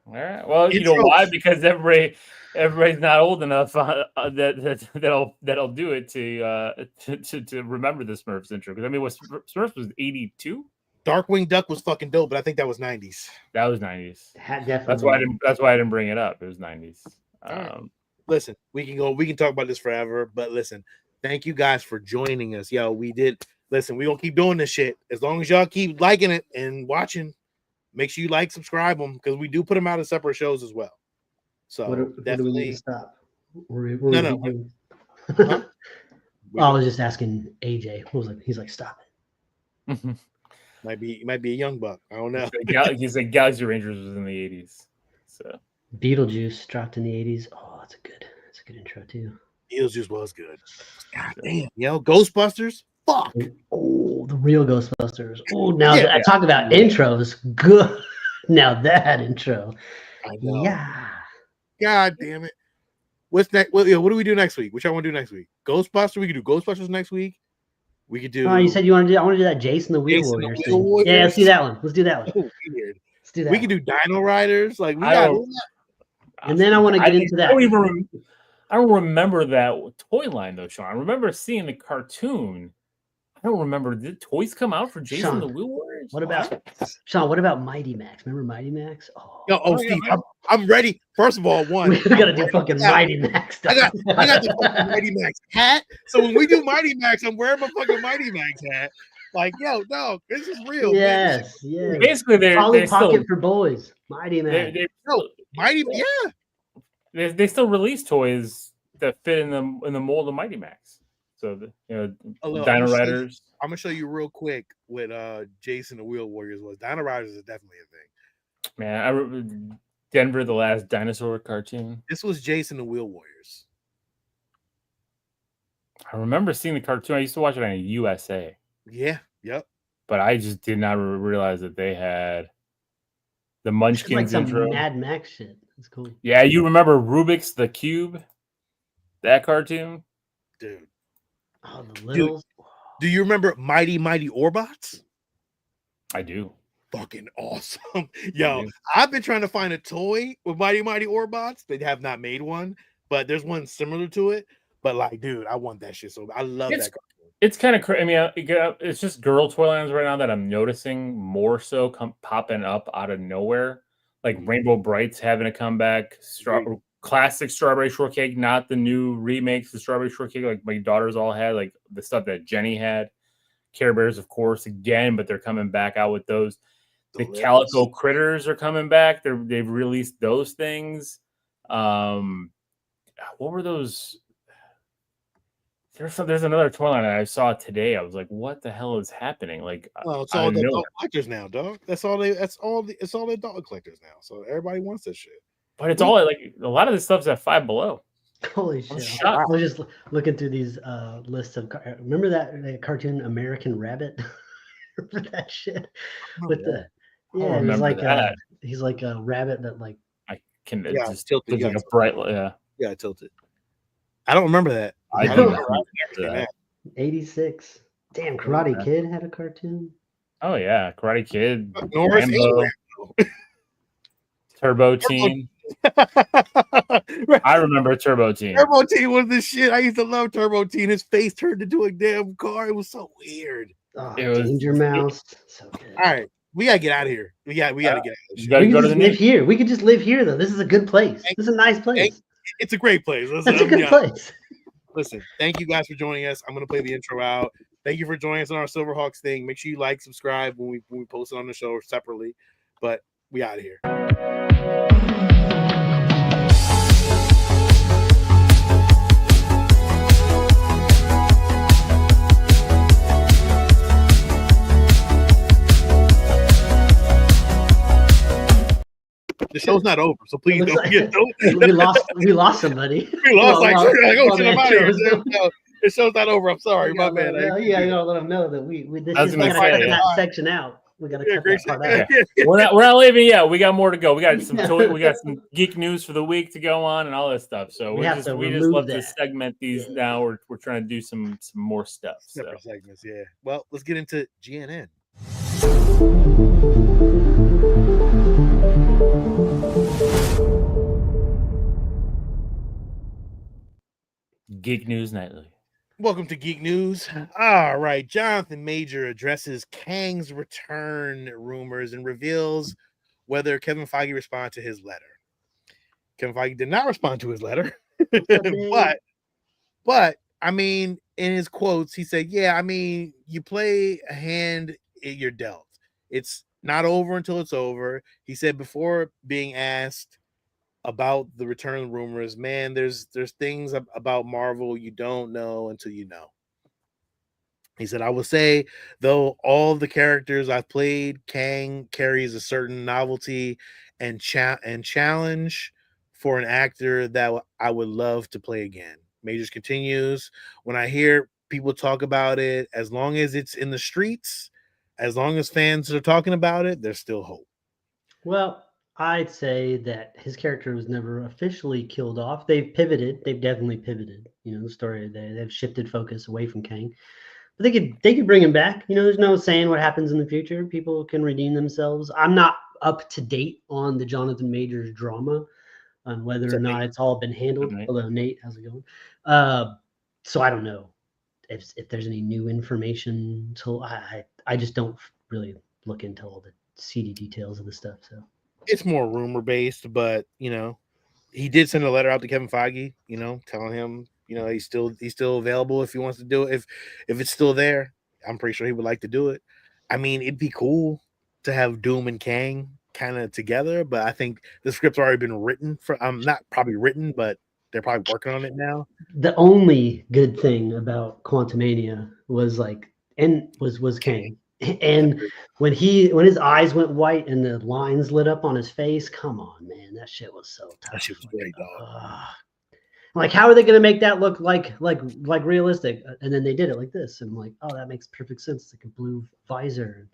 Speaker 1: All right. Well, you know why? Because everybody's not old enough that'll do it to remember the Smurfs intro. Because I mean, Smurfs was 82.
Speaker 3: Darkwing Duck was fucking dope, but I think that was 90s.
Speaker 1: That was 90s.
Speaker 2: Definitely.
Speaker 1: That's why I didn't bring it up. It was 90s.
Speaker 3: Listen, we can talk about this forever, but listen, thank you guys for joining us. Yo, we gonna keep doing this shit as long as y'all keep liking it and watching. Make sure you subscribe them, because we do put them out as separate shows as well. So
Speaker 2: what do we need to stop?
Speaker 3: No.
Speaker 2: Huh? I was just asking AJ. He's like, stop it.
Speaker 3: Might be a young buck. I don't know.
Speaker 1: He's like Galaxy Rangers was in the 80s. So
Speaker 2: Beetlejuice dropped in the 80s. Oh, that's a good intro too.
Speaker 3: Beetlejuice was good. God damn, Ghostbusters. Fuck.
Speaker 2: Oh, the real Ghostbusters. Oh, now I talk about intros. Good. Now that intro.
Speaker 3: I know.
Speaker 2: Yeah.
Speaker 3: God damn it. What's next? What do we do next week? Which I want to do next week? Ghostbusters. We could do Ghostbusters next week. We could do.
Speaker 2: Oh, you said you want to do. I want to do that Jason the Wheel
Speaker 3: Jason the
Speaker 2: Warriors
Speaker 3: Wheel
Speaker 2: thing.
Speaker 3: Warriors.
Speaker 2: Yeah, let's do that one. Let's do that one.
Speaker 3: So weird.
Speaker 2: Let's do that.
Speaker 3: We could do Dino Riders. Like we got.
Speaker 2: And then I want to get into that.
Speaker 1: I don't remember that toy line though, Sean. I remember seeing the cartoon. I don't remember. Did toys come out for Jason
Speaker 2: Sean,
Speaker 1: the Wheel Warriors?
Speaker 2: What about Sean? What about Mighty Max? Remember Mighty Max?
Speaker 3: Steve, I'm ready. First of all,
Speaker 2: we gotta do fucking Mighty Max stuff.
Speaker 3: I got the fucking Mighty Max hat. So when we do Mighty Max, I'm wearing my fucking Mighty Max hat. Like, yo, no, this is real.
Speaker 2: Yes, yeah.
Speaker 1: Basically, they're
Speaker 2: Polly Pocket
Speaker 1: still,
Speaker 2: for boys. Mighty Max.
Speaker 3: Mighty, yeah.
Speaker 1: They still release toys that fit in the mold of Mighty Max. So Dino Riders.
Speaker 3: I'm gonna show you real quick what Jason the Wheel Warriors was. Dino Riders is definitely a thing.
Speaker 1: Man, Denver, the Last Dinosaur cartoon.
Speaker 3: This was Jason the Wheel Warriors.
Speaker 1: I remember seeing the cartoon. I used to watch it on USA.
Speaker 3: Yeah. Yep.
Speaker 1: But I just did not realize that they had the Munchkins
Speaker 2: like some
Speaker 1: intro.
Speaker 2: Mad Max shit. That's cool.
Speaker 1: Yeah, you remember Rubik's the Cube? That cartoon?
Speaker 3: Dude.
Speaker 2: Oh, the littles.
Speaker 3: Do you remember Mighty Orbots?
Speaker 1: I do.
Speaker 3: Fucking awesome. Yo, I've been trying to find a toy with Mighty Orbots. They have not made one, but there's one similar to it. But like, dude, I want that shit. So I love that cartoon.
Speaker 1: It's kind of crazy. I mean, it's just girl toy lines right now that I'm noticing more so popping up out of nowhere. Like Rainbow Bright's having a comeback. Classic Strawberry Shortcake, not the new remakes of Strawberry Shortcake like my daughters all had, like the stuff that Jenny had. Care Bears, of course, again, but they're coming back out with those. The Calico Critters are coming back. They've released those things. What were those? There's another toy line I saw today. I was like, what the hell is happening? Like,
Speaker 3: well, it's all the dog collectors now, dog. It's all the dog collectors now. So everybody wants this shit.
Speaker 1: But it's all like a lot of this stuff's at $5 Below.
Speaker 2: Holy shit! I was just looking through these lists of. Remember that cartoon American Rabbit? Remember that shit with the he's like a rabbit that like
Speaker 1: I can
Speaker 3: just tilt it
Speaker 1: like a bright
Speaker 3: yeah tilted. I don't remember that.
Speaker 1: I don't remember that.
Speaker 2: 86. Damn, Karate Kid had a cartoon.
Speaker 1: Oh yeah, Karate Kid,
Speaker 3: Rambo.
Speaker 1: Turbo Teen. I remember Turbo Teen.
Speaker 3: Turbo Teen was the shit. I used to love Turbo Teen. His face turned into a damn car. It was so weird.
Speaker 2: Oh, Danger Mouse. So good.
Speaker 3: All right, we gotta get out of here. We gotta get out of here.
Speaker 2: We can just live here. We could just live here though. This is a good place. This is a nice place.
Speaker 3: It's a great place.
Speaker 2: It's a good place.
Speaker 3: Listen, thank you guys for joining us. I'm gonna play the intro out. Thank you for joining us on our Silverhawks thing. Make sure you like, subscribe when we post it on the show separately. But we out of here. The show's not over, so please don't get
Speaker 2: we lost somebody.
Speaker 3: We lost the show's not over. I'm sorry, my man.
Speaker 2: You gotta let them know that we got to cut that section out. We gotta cut that part out.
Speaker 1: We're not leaving yet. We got more to go. We got some geek news for the week to go on and all this stuff. So we just love to segment these now. We're trying to do some more stuff.
Speaker 3: Separate segments, yeah. Well, let's get into GNN.
Speaker 1: Geek News Nightly.
Speaker 3: Welcome to Geek News. All right, Jonathan Major addresses Kang's return rumors and reveals whether Kevin Feige responded to his letter. Kevin Feige did not respond to his letter, but I mean, in his quotes, he said, "Yeah, I mean, you play a hand you're dealt. It's not over until it's over." He said before being asked about the return rumors, man, there's things about Marvel you don't know until you know. He said, "I will say, though, all the characters I've played, Kang carries a certain novelty and challenge for an actor that I would love to play again." Majors continues, "When I hear people talk about it, as long as it's in the streets, as long as fans are talking about it, there's still hope."
Speaker 2: Well, I'd say that his character was never officially killed off. They've pivoted. They've definitely pivoted. The story they've shifted focus away from Kang. But they could bring him back. There's no saying what happens in the future. People can redeem themselves. I'm not up to date on the Jonathan Majors drama, on whether or not it's all been handled. Hello, Nate. How's it going? So I don't know if there's any new information. So I just don't really look into all the seedy details of the stuff. So
Speaker 3: it's more rumor based, but he did send a letter out to Kevin Feige, telling him, he's still available if he wants to do it. If it's still there, I'm pretty sure he would like to do it. I mean, it'd be cool to have Doom and Kang kind of together, but I think the script's already been written for not probably written, but they're probably working on it now.
Speaker 2: The only good thing about Quantumania was was Kang. And when his eyes went white and the lines lit up on his face, come on, man, that shit was so tough.
Speaker 3: That shit was great, dog.
Speaker 2: Like, how are they going to make that look like realistic? And then they did it like this, and I'm like, oh, that makes perfect sense. It's like a blue visor.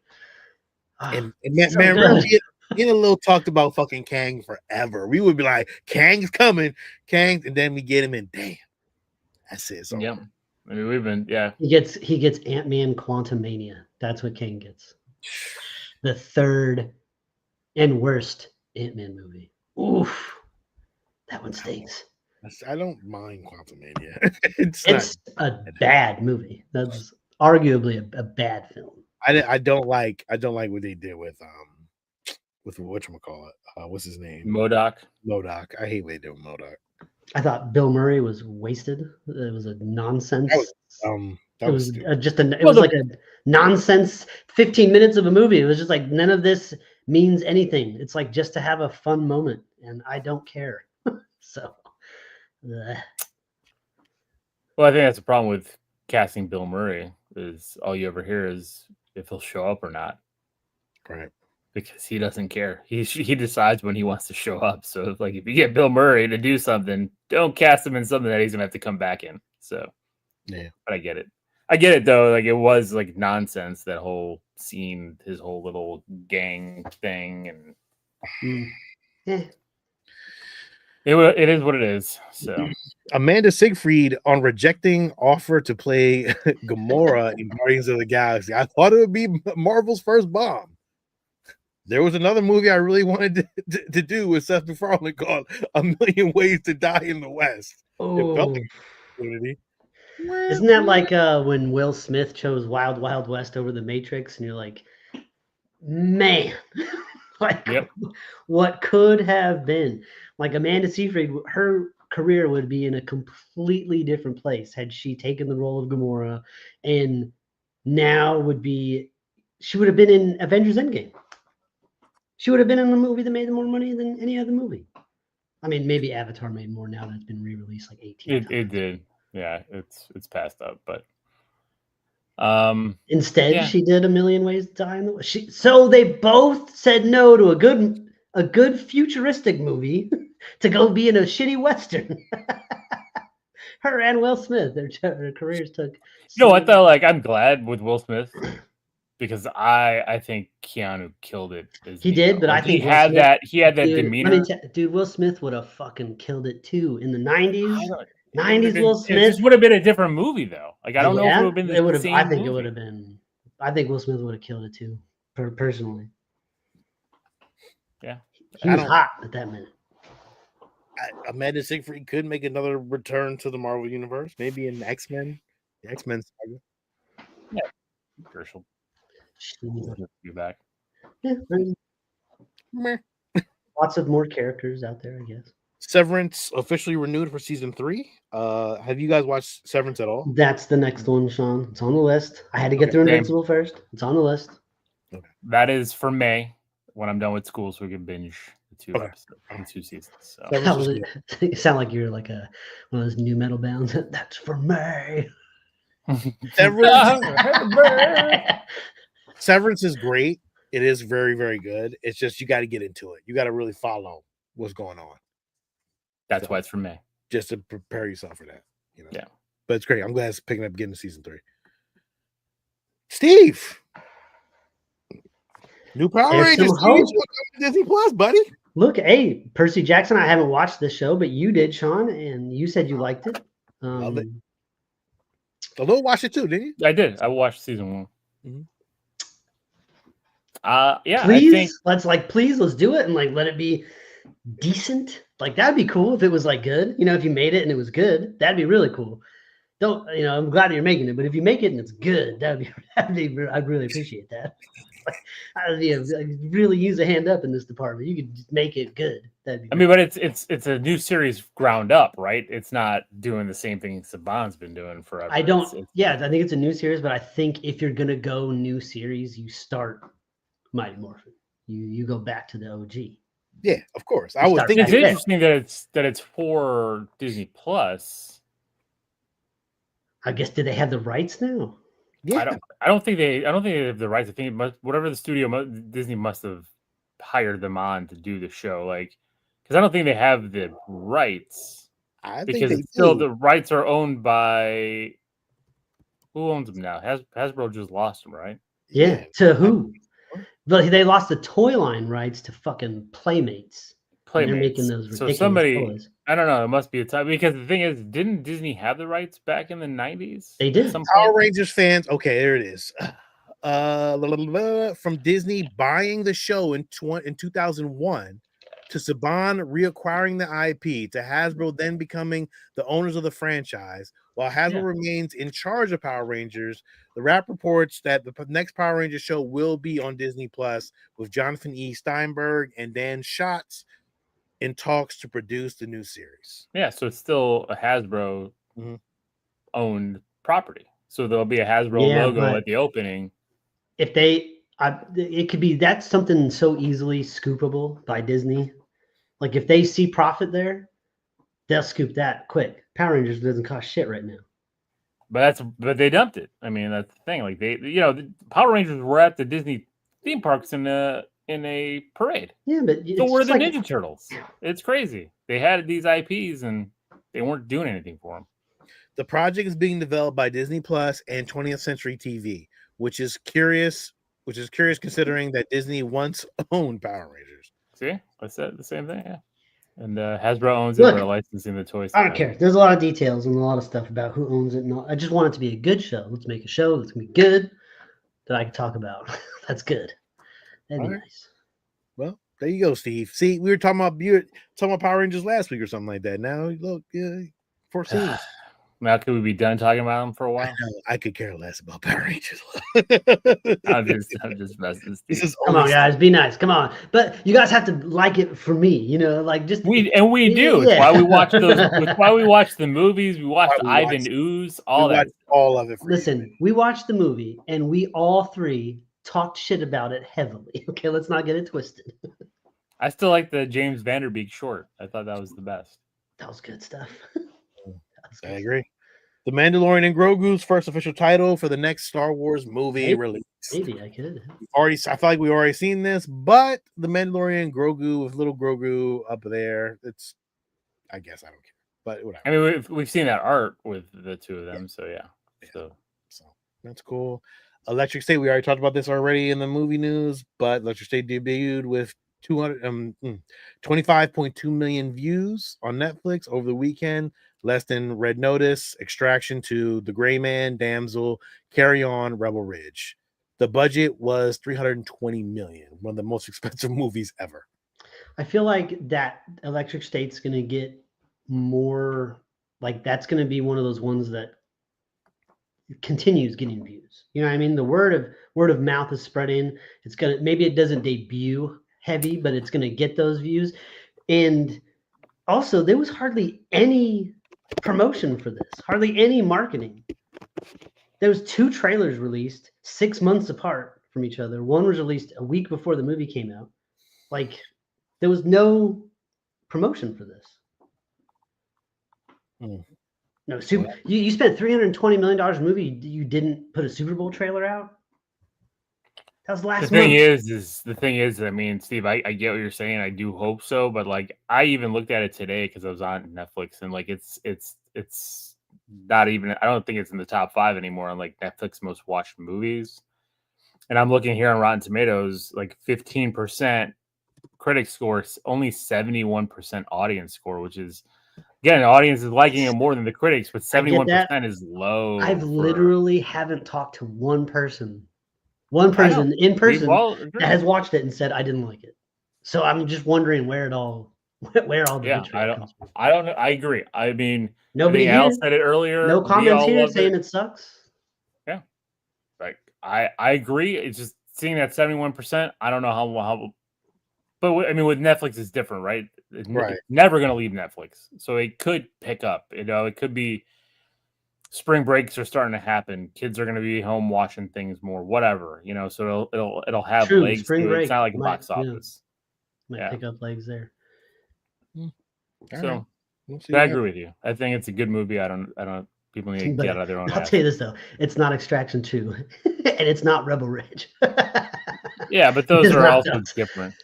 Speaker 3: And man, we had a little talked about fucking Kang forever. We would be like, Kang's coming, and then we get him, and damn, that's it. So
Speaker 1: yeah. I mean, we've been,
Speaker 2: He gets Ant-Man Quantumania. That's what Kang gets. The third and worst Ant-Man movie. Oof. That one stinks.
Speaker 3: I don't mind Quantumania.
Speaker 2: It's a bad movie. That's arguably a bad film.
Speaker 3: I don't like what they did with whatchamacallit. What's his name?
Speaker 1: MODOK.
Speaker 3: I hate what they did with MODOK.
Speaker 2: I thought Bill Murray was wasted. It was a nonsense.
Speaker 3: It was
Speaker 2: like a nonsense 15 minutes of a movie. It was just like none of this means anything. It's like just to have a fun moment, and I don't care. So,
Speaker 1: well, I think that's the problem with casting Bill Murray is all you ever hear is if he'll show up or not.
Speaker 3: Right.
Speaker 1: Because he doesn't care. He decides when he wants to show up. So if you get Bill Murray to do something, don't cast him in something that he's gonna have to come back in. So
Speaker 3: yeah,
Speaker 1: but I get it though. Like, it was like nonsense, that whole scene, his whole little gang thing, and it is what it is. So
Speaker 3: Amanda Seyfried on rejecting offer to play Gamora in Guardians of the Galaxy. I thought it would be Marvel's first bomb. There was another movie I really wanted to do with Seth MacFarlane called A Million Ways to Die in the West. It felt like an opportunity.
Speaker 2: Isn't that like when Will Smith chose Wild Wild West over The Matrix, and you're like, man, what could have been? Like, Amanda Seyfried, her career would be in a completely different place had she taken the role of Gamora, and now she would have been in Avengers Endgame. She would have been in the movie that made more money than any other movie. I mean, maybe Avatar made more now that it's been re-released like 18 times.
Speaker 1: It did. Yeah, it's passed up, but
Speaker 2: instead she did A Million Ways to Die in the West. So they both said no to a good futuristic movie to go be in a shitty Western. Her and Will Smith, their careers took.
Speaker 1: I thought, I'm glad with Will Smith. Because I think Keanu killed it.
Speaker 2: He did, but I think
Speaker 1: he had that demeanor.
Speaker 2: Dude, Will Smith would have fucking killed it too in the 90s. 90s Will Smith.
Speaker 1: It just would have been a different movie though. Like, I don't know if it would have been the same
Speaker 2: I think
Speaker 1: movie.
Speaker 2: It would have been. I think Will Smith would have killed it too, personally.
Speaker 1: Yeah,
Speaker 2: he was hot at that minute.
Speaker 3: Amanda Seyfried could make another return to the Marvel universe, maybe in X-Men. The X-Men saga.
Speaker 1: Yeah, Herschel. You back?
Speaker 2: Yeah, lots of more characters out there, I guess.
Speaker 3: Severance officially renewed for season 3. Have you guys watched Severance at all?
Speaker 2: That's the next one, Sean. It's on the list. I had to get through Invincible first. It's on the list.
Speaker 3: Okay.
Speaker 1: That is for May when I'm done with school, so we can binge the 2 episodes and 2 seasons. So.
Speaker 2: You sound like you're like one of those new metal bands. That's for May.
Speaker 3: Severance is great. It is very, very good. It's just you got to get into it. You got to really follow what's going on.
Speaker 1: That's why it's for May.
Speaker 3: Just to prepare yourself for that.
Speaker 1: Yeah.
Speaker 3: But it's great. I'm glad it's picking up again to season 3. Steve, new Power Rangers Disney Plus, buddy.
Speaker 2: Look, hey, Percy Jackson. I haven't watched this show, but you did, Sean, and you said you liked it.
Speaker 3: Love it. Although watched it too, didn't you?
Speaker 1: I did. I watched season 1.
Speaker 3: Mm-hmm.
Speaker 1: Yeah.
Speaker 2: Please,
Speaker 1: I think
Speaker 2: let's do it and like let it be decent. Like that'd be cool if it was like good. You know, if you made it and it was good, that'd be really cool. Don't I'm glad you're making it, but if you make it and it's good, that'd be I'd really appreciate that. Like, I'd really use a hand up in this department. You could just make it good. That'd be.
Speaker 1: I mean, but it's a new series ground up, right? It's not doing the same thing Saban's been doing forever.
Speaker 2: I don't. Yeah, I think it's a new series, but I think if you're gonna go new series, you start Mighty Morphin. You go back to the OG.
Speaker 3: Yeah, of course. I would think
Speaker 1: it's interesting that it's for Disney Plus.
Speaker 2: I guess, do they have the rights now?
Speaker 3: Yeah,
Speaker 1: I don't think they have the rights. I think whatever the studio Disney must have hired them on to do the show, like, because I don't think they have the rights. Because it's still the rights are owned by who owns them now? Hasbro just lost them, right?
Speaker 2: Yeah. To who? But they lost the toy line rights to fucking Playmates. They're making those ridiculous toys.
Speaker 1: I don't know. It must be a time, because the thing is, didn't Disney have the rights back in the 90s?
Speaker 2: They did.
Speaker 3: Power Rangers fans. Okay, there it is. From Disney buying the show in 2001 to Saban reacquiring the IP to Hasbro then becoming the owners of the franchise, while Hasbro remains in charge of Power Rangers. The Wrap reports that the next Power Rangers show will be on Disney Plus with Jonathan E. Steinberg and Dan Schatz in talks to produce the new series.
Speaker 1: Yeah, so it's still a Hasbro owned property. So there'll be a Hasbro logo at the opening.
Speaker 2: If it could be, that's something so easily scoopable by Disney. Like if they see profit there, they'll scoop that quick. Power Rangers doesn't cost shit right now.
Speaker 1: But they dumped it. I mean, that's the thing. Like the Power Rangers were at the Disney theme parks in a parade.
Speaker 2: Yeah, but
Speaker 1: so were the Ninja Turtles. It's crazy. They had these IPs and they weren't doing anything for them.
Speaker 3: The project is being developed by Disney Plus and 20th Century TV, which is curious considering that Disney once owned Power Rangers.
Speaker 1: See, I said the same thing. Yeah, and Hasbro owns it. They're licensing the toys.
Speaker 2: I don't care. There's a lot of details and a lot of stuff about who owns it. And all. I just want it to be a good show. Let's make a show that's gonna be good that I can talk about. That's good. That'd be nice.
Speaker 3: Well, there you go, Steve. See, we were talking about Power Rangers last week or something like that. Now look, foreseen.
Speaker 1: Now, could we be done talking about them for a while?
Speaker 3: I could care less about Power Rangers.
Speaker 1: I'm just messing.
Speaker 2: Come on, guys, be nice. Come on, but you guys have to like it for me. Like just
Speaker 1: we do. It's why we watch those. It's why we watch the movies. We watch Ivan Ooze. All
Speaker 3: of it.
Speaker 2: Listen, we watched the movie, and we all three talked shit about it heavily. Okay, let's not get it twisted.
Speaker 1: I still like the James Vanderbeek short. I thought that was the best.
Speaker 2: That was good stuff.
Speaker 3: I agree. The Mandalorian and Grogu's first official title for the next Star Wars movie release.
Speaker 2: Maybe I could.
Speaker 3: I feel like we've already seen this, but the Mandalorian Grogu with little Grogu up there. I guess I don't care, but whatever.
Speaker 1: I mean, we've seen that art with the two of them, so yeah. So
Speaker 3: that's cool. Electric State, we already talked about this already in the movie news, but Electric State debuted with 25.2 million views on Netflix over the weekend, less than Red Notice, Extraction 2, The Gray Man, Damsel, Carry On, Rebel Ridge. The budget was $320 million, one of the most expensive movies ever.
Speaker 2: I feel like that Electric State's going to get more, like that's going to be one of those ones that continues getting views. You know what I mean? The word of mouth is spreading. It's going to, maybe it doesn't debut heavy, but it's going to get those views. And also there was hardly any promotion for this, hardly any marketing. There was 2 trailers released 6 months apart from each other. One was released a week before the movie came out. Like there was no promotion for this. No, you spent $320 million on a movie. You didn't put a Super Bowl trailer out. That was last month.
Speaker 1: The thing is, I mean, Steve, I get what you're saying. I do hope so, but like I even looked at it today because I was on Netflix, and like it's not even. I don't think it's in the top 5 anymore on like Netflix most watched movies. And I'm looking here on Rotten Tomatoes, like 15% critic score, only 71% audience score, which is, again, the audience is liking it more than the critics, but 71% is low.
Speaker 2: I've literally haven't talked to one person in person that has watched it and said I didn't like it. So I'm just wondering where all the vitriol comes from.
Speaker 1: I don't know. I agree. I mean,
Speaker 2: nobody
Speaker 1: here said it earlier.
Speaker 2: No comments here saying it sucks.
Speaker 1: Yeah, like I agree. It's just seeing that 71%. I don't know how, but I mean, with Netflix, it's different, right? It's never going to leave Netflix, so it could pick up. It could be spring breaks are starting to happen. Kids are going to be home watching things more, whatever. So it'll have legs.
Speaker 2: Spring break.
Speaker 1: It's not like a box office.
Speaker 2: Might pick up legs there.
Speaker 1: So I agree with you. I think it's a good movie. I don't. People need to get out of their own.
Speaker 2: I'll tell you this though, it's not Extraction 2, and it's not Rebel Ridge.
Speaker 1: Yeah, but those are also different.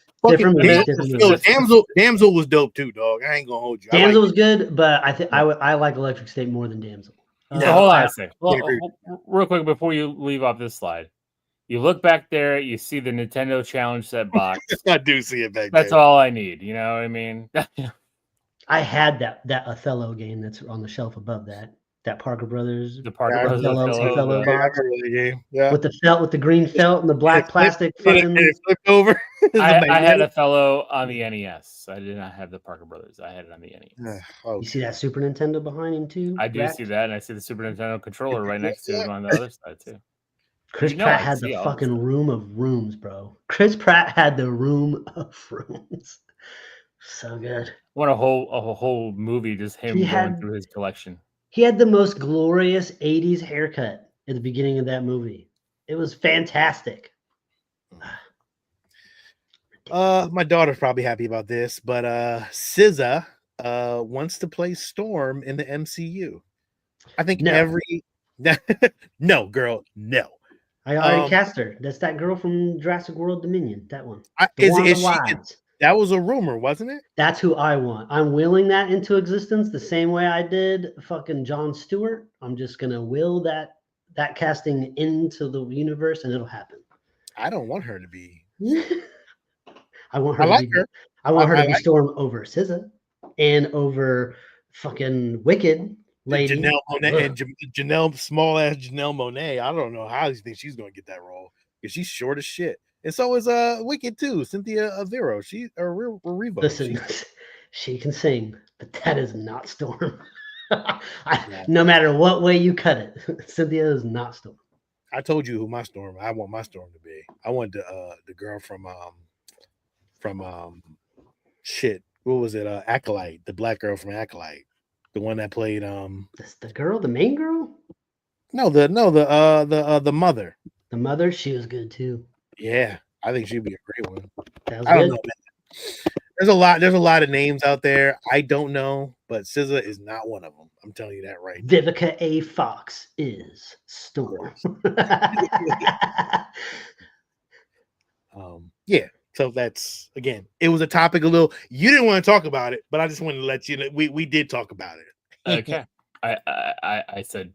Speaker 3: Damsel was dope too, dog. I ain't gonna hold you.
Speaker 2: Damsel was good, but I like Electric State more than Damsel.
Speaker 1: So hold on a second. Real quick before you leave off this slide. You look back there, you see the Nintendo Challenge Set box.
Speaker 3: I do see it back there.
Speaker 1: That's all I need. You know what I mean?
Speaker 2: I had that Othello game that's on the shelf above that Parker Brothers.
Speaker 1: The Parker Brothers
Speaker 2: Othello box.
Speaker 3: Yeah.
Speaker 2: With the green felt and the black plastic.
Speaker 3: It flipped over.
Speaker 1: I had Othello on the NES. I did not have the Parker Brothers. I had it on the NES.
Speaker 2: You see that Super Nintendo behind him too?
Speaker 1: I do see that, and I see the Super Nintendo controller right next to him on the other side too.
Speaker 2: Chris Pratt had the fucking room of rooms, bro. Chris Pratt had the room of rooms. So good.
Speaker 1: What a whole movie, just him going through his collection.
Speaker 2: He had the most glorious 80s haircut at the beginning of that movie. It was fantastic.
Speaker 3: My daughter's probably happy about this, but SZA wants to play Storm in the MCU. I think no, girl, no.
Speaker 2: I already cast her. That's that girl from Jurassic World Dominion. That one.
Speaker 3: That was a rumor, wasn't it?
Speaker 2: That's who I want. I'm willing that into existence the same way I did fucking Jon Stewart. I'm just gonna will that casting into the universe, and it'll happen.
Speaker 3: I don't want her to be.
Speaker 2: I want her to be Storm over SZA and over fucking Wicked. Lady
Speaker 3: Janelle Monáe and small ass Janelle Monáe. I don't know how you think she's gonna get that role because she's short as shit, and so is Wicked too. Cynthia Erivo. Revo.
Speaker 2: Listen, she can sing, but that is not Storm. No matter what way you cut it, Cynthia is not Storm.
Speaker 3: I told you who my Storm. I want my Storm to be. I want the girl from shit. What was it? Acolyte. The black girl from Acolyte. The one that played
Speaker 2: the main girl?
Speaker 3: No, the mother.
Speaker 2: The mother, she was good too.
Speaker 3: Yeah, I think she'd be a great one.
Speaker 2: I don't know,
Speaker 3: man. There's a lot of names out there. I don't know, but SZA is not one of them. I'm telling you that right now.
Speaker 2: Vivica A. Fox is Storm.
Speaker 3: Yeah. So that's, again, it was a topic you didn't want to talk about it, but I just wanted to let you know we did talk about it.
Speaker 1: Okay. I said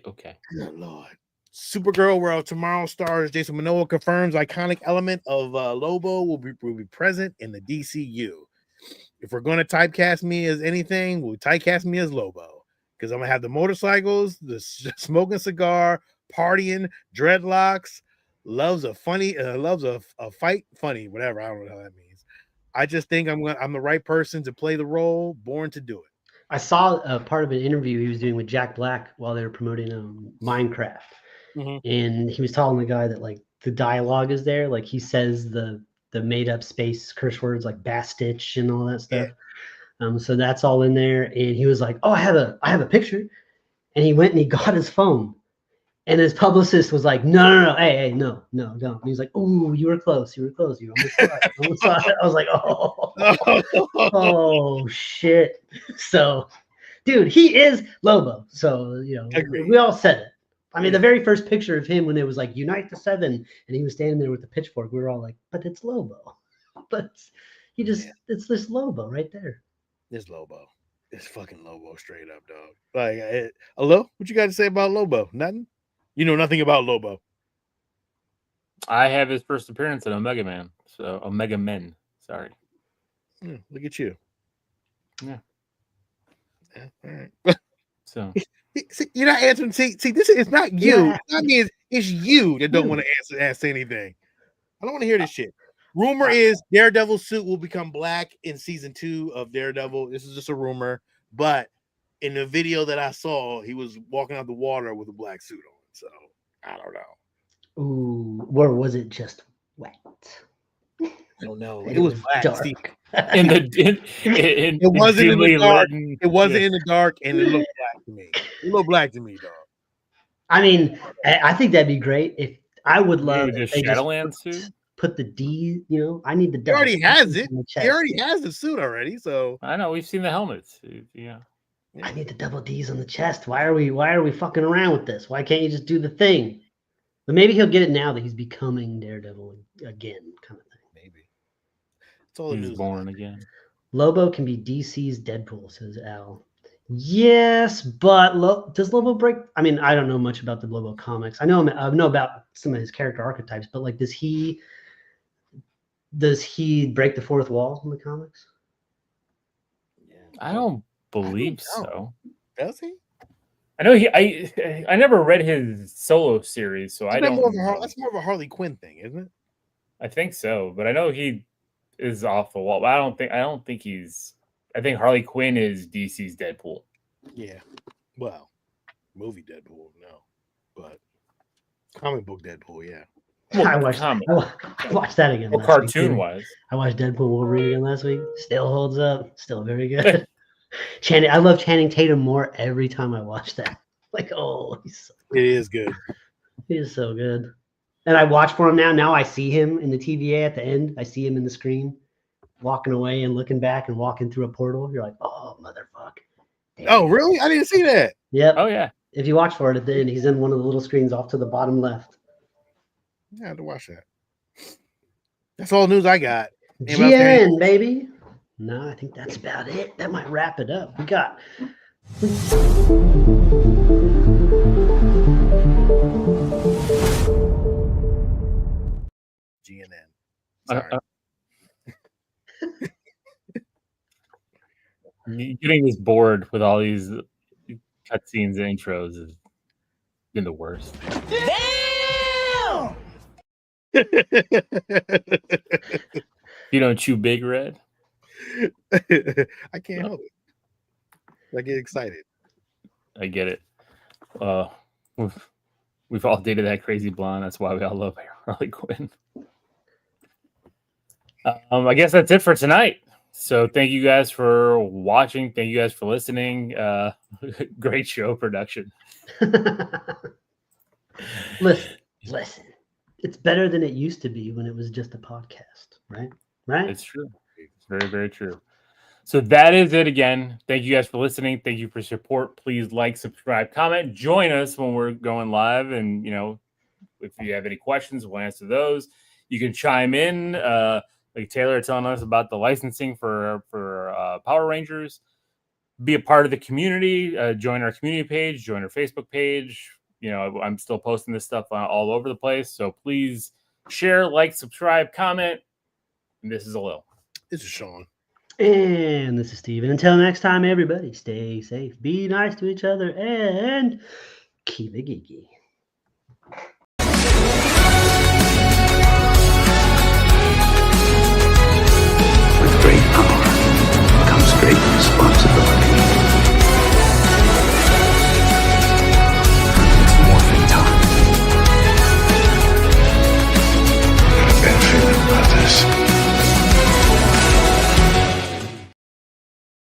Speaker 1: okay.
Speaker 3: Good Lord. Supergirl World tomorrow stars Jason Momoa confirms iconic element of Lobo will be present in the DCU. If we're going to typecast me as anything, we'll typecast me as Lobo because I'm gonna have the motorcycles, the smoking cigar, partying, dreadlocks. Loves a fight funny, whatever. I don't know how that means. I just think I'm the right person to play the role, born to do it.
Speaker 2: I saw a part of an interview he was doing with Jack Black while they were promoting Minecraft. Mm-hmm. And he was telling the guy that like the dialogue is there, like he says the made up space curse words like Bastitch and all that stuff. Yeah. So that's all in there. And he was like, "Oh, I have a picture," and he went and he got his phone. And his publicist was like, no, hey, no, don't. And he's like, "Ooh, you were close. You almost saw it. I was like, oh, shit. So, dude, he is Lobo. So, we all said it. I mean, the very first picture of him when it was like Unite the Seven, and he was standing there with the pitchfork, we were all like, but it's Lobo. But it's this Lobo right there.
Speaker 3: It's Lobo. It's fucking Lobo straight up, dog. Like, hello? What you got to say about Lobo? Nothing? You know nothing about Lobo.
Speaker 1: I have his first appearance in Omega Men. Sorry.
Speaker 3: Look at you.
Speaker 1: Yeah.
Speaker 3: All right.
Speaker 1: So
Speaker 3: See, you're not answering. See, this is not you.
Speaker 2: Yeah.
Speaker 3: It's not me. It's you that don't want to answer anything. I don't want to hear this shit. Rumor is Daredevil's suit will become black in season 2 of Daredevil. This is just a rumor, but in the video that I saw, he was walking out the water with a black suit on. So I don't know.
Speaker 2: Ooh, or was it just wet?
Speaker 3: I don't know. It was black.
Speaker 2: dark.
Speaker 3: Steve.
Speaker 1: it
Speaker 3: wasn't in the dark. It wasn't in the dark, and it looked black to me. It looked black to me, dog.
Speaker 2: I mean, I think that'd be great. If I would love
Speaker 1: Maybe
Speaker 2: if
Speaker 1: just
Speaker 2: they
Speaker 1: Shadowland suit.
Speaker 2: put the D. You know, I need the.
Speaker 3: He already has it.
Speaker 2: in the
Speaker 3: He
Speaker 2: chest.
Speaker 3: already has the suit already. So
Speaker 1: I know we've seen the helmets. Yeah.
Speaker 2: I need the double D's on the chest. Why are we fucking around with this? Why can't you just do the thing? But maybe he'll get it now that he's becoming Daredevil again, kind of thing.
Speaker 3: maybe it's all the
Speaker 1: He's
Speaker 3: news.
Speaker 1: born again.
Speaker 2: Lobo can be DC's Deadpool, says Al. Yes, but does Lobo break? I mean, I don't know much about the Lobo comics. I know about some of his character archetypes, but like, does he break the fourth wall in the comics?
Speaker 1: I don't believe so.
Speaker 3: Does he?
Speaker 1: I know I never read his solo series, so I don't know.
Speaker 3: That's more of a Harley Quinn thing, isn't it?
Speaker 1: I think so, but I know he is off the wall. But I don't think he's. I think Harley Quinn is DC's Deadpool.
Speaker 3: Yeah. Well, movie Deadpool, no, but comic book Deadpool, yeah.
Speaker 1: Well,
Speaker 2: I watched that again.
Speaker 1: Well,
Speaker 2: last week,
Speaker 1: cartoon
Speaker 2: too.
Speaker 1: wise.
Speaker 2: I watched Deadpool Wolverine again last week. Still holds up. Still very good. I love Channing Tatum more every time I watch that. Like, oh,
Speaker 3: It is good.
Speaker 2: he is so good. And I watch for him now. Now I see him in the TVA at the end. I see him in the screen, walking away and looking back and walking through a portal. You're like, oh, motherfucker.
Speaker 3: Oh, really? I didn't see that.
Speaker 2: Yep.
Speaker 1: Oh yeah.
Speaker 2: If you watch for it at the end, he's in one of the little screens off to the bottom left.
Speaker 3: Yeah, I had to watch that. That's all the news I got. Anybody else got
Speaker 2: GN, baby. No, I think that's about it. That might wrap it up. We got.
Speaker 3: GNN. Sorry.
Speaker 1: Getting this bored with all these cutscenes and intros has been the worst.
Speaker 6: Damn!
Speaker 1: You don't chew big red.
Speaker 3: I can't help it. I get excited.
Speaker 1: I get it. We've all dated that crazy blonde. That's why we all love Harley Quinn. I guess that's it for tonight. So thank you guys for watching. Thank you guys for listening. Great show production.
Speaker 2: Listen. It's better than it used to be when it was just a podcast, right? Right?
Speaker 1: It's true. It's very, very true. So that is it again. Thank you guys for listening. Thank you for support. Please like, subscribe, comment. Join us when we're going live. And, if you have any questions, we'll answer those. You can chime in. Like Taylor telling us about the licensing for Power Rangers. Be a part of the community. Join our community page. Join our Facebook page. I'm still posting this stuff all over the place. So please share, like, subscribe, comment. And this is ALIL.
Speaker 3: This is Sean.
Speaker 2: And this is Steve. And until next time, everybody, stay safe, be nice to each other, and keep it geeky.
Speaker 7: With great power comes great responsibility.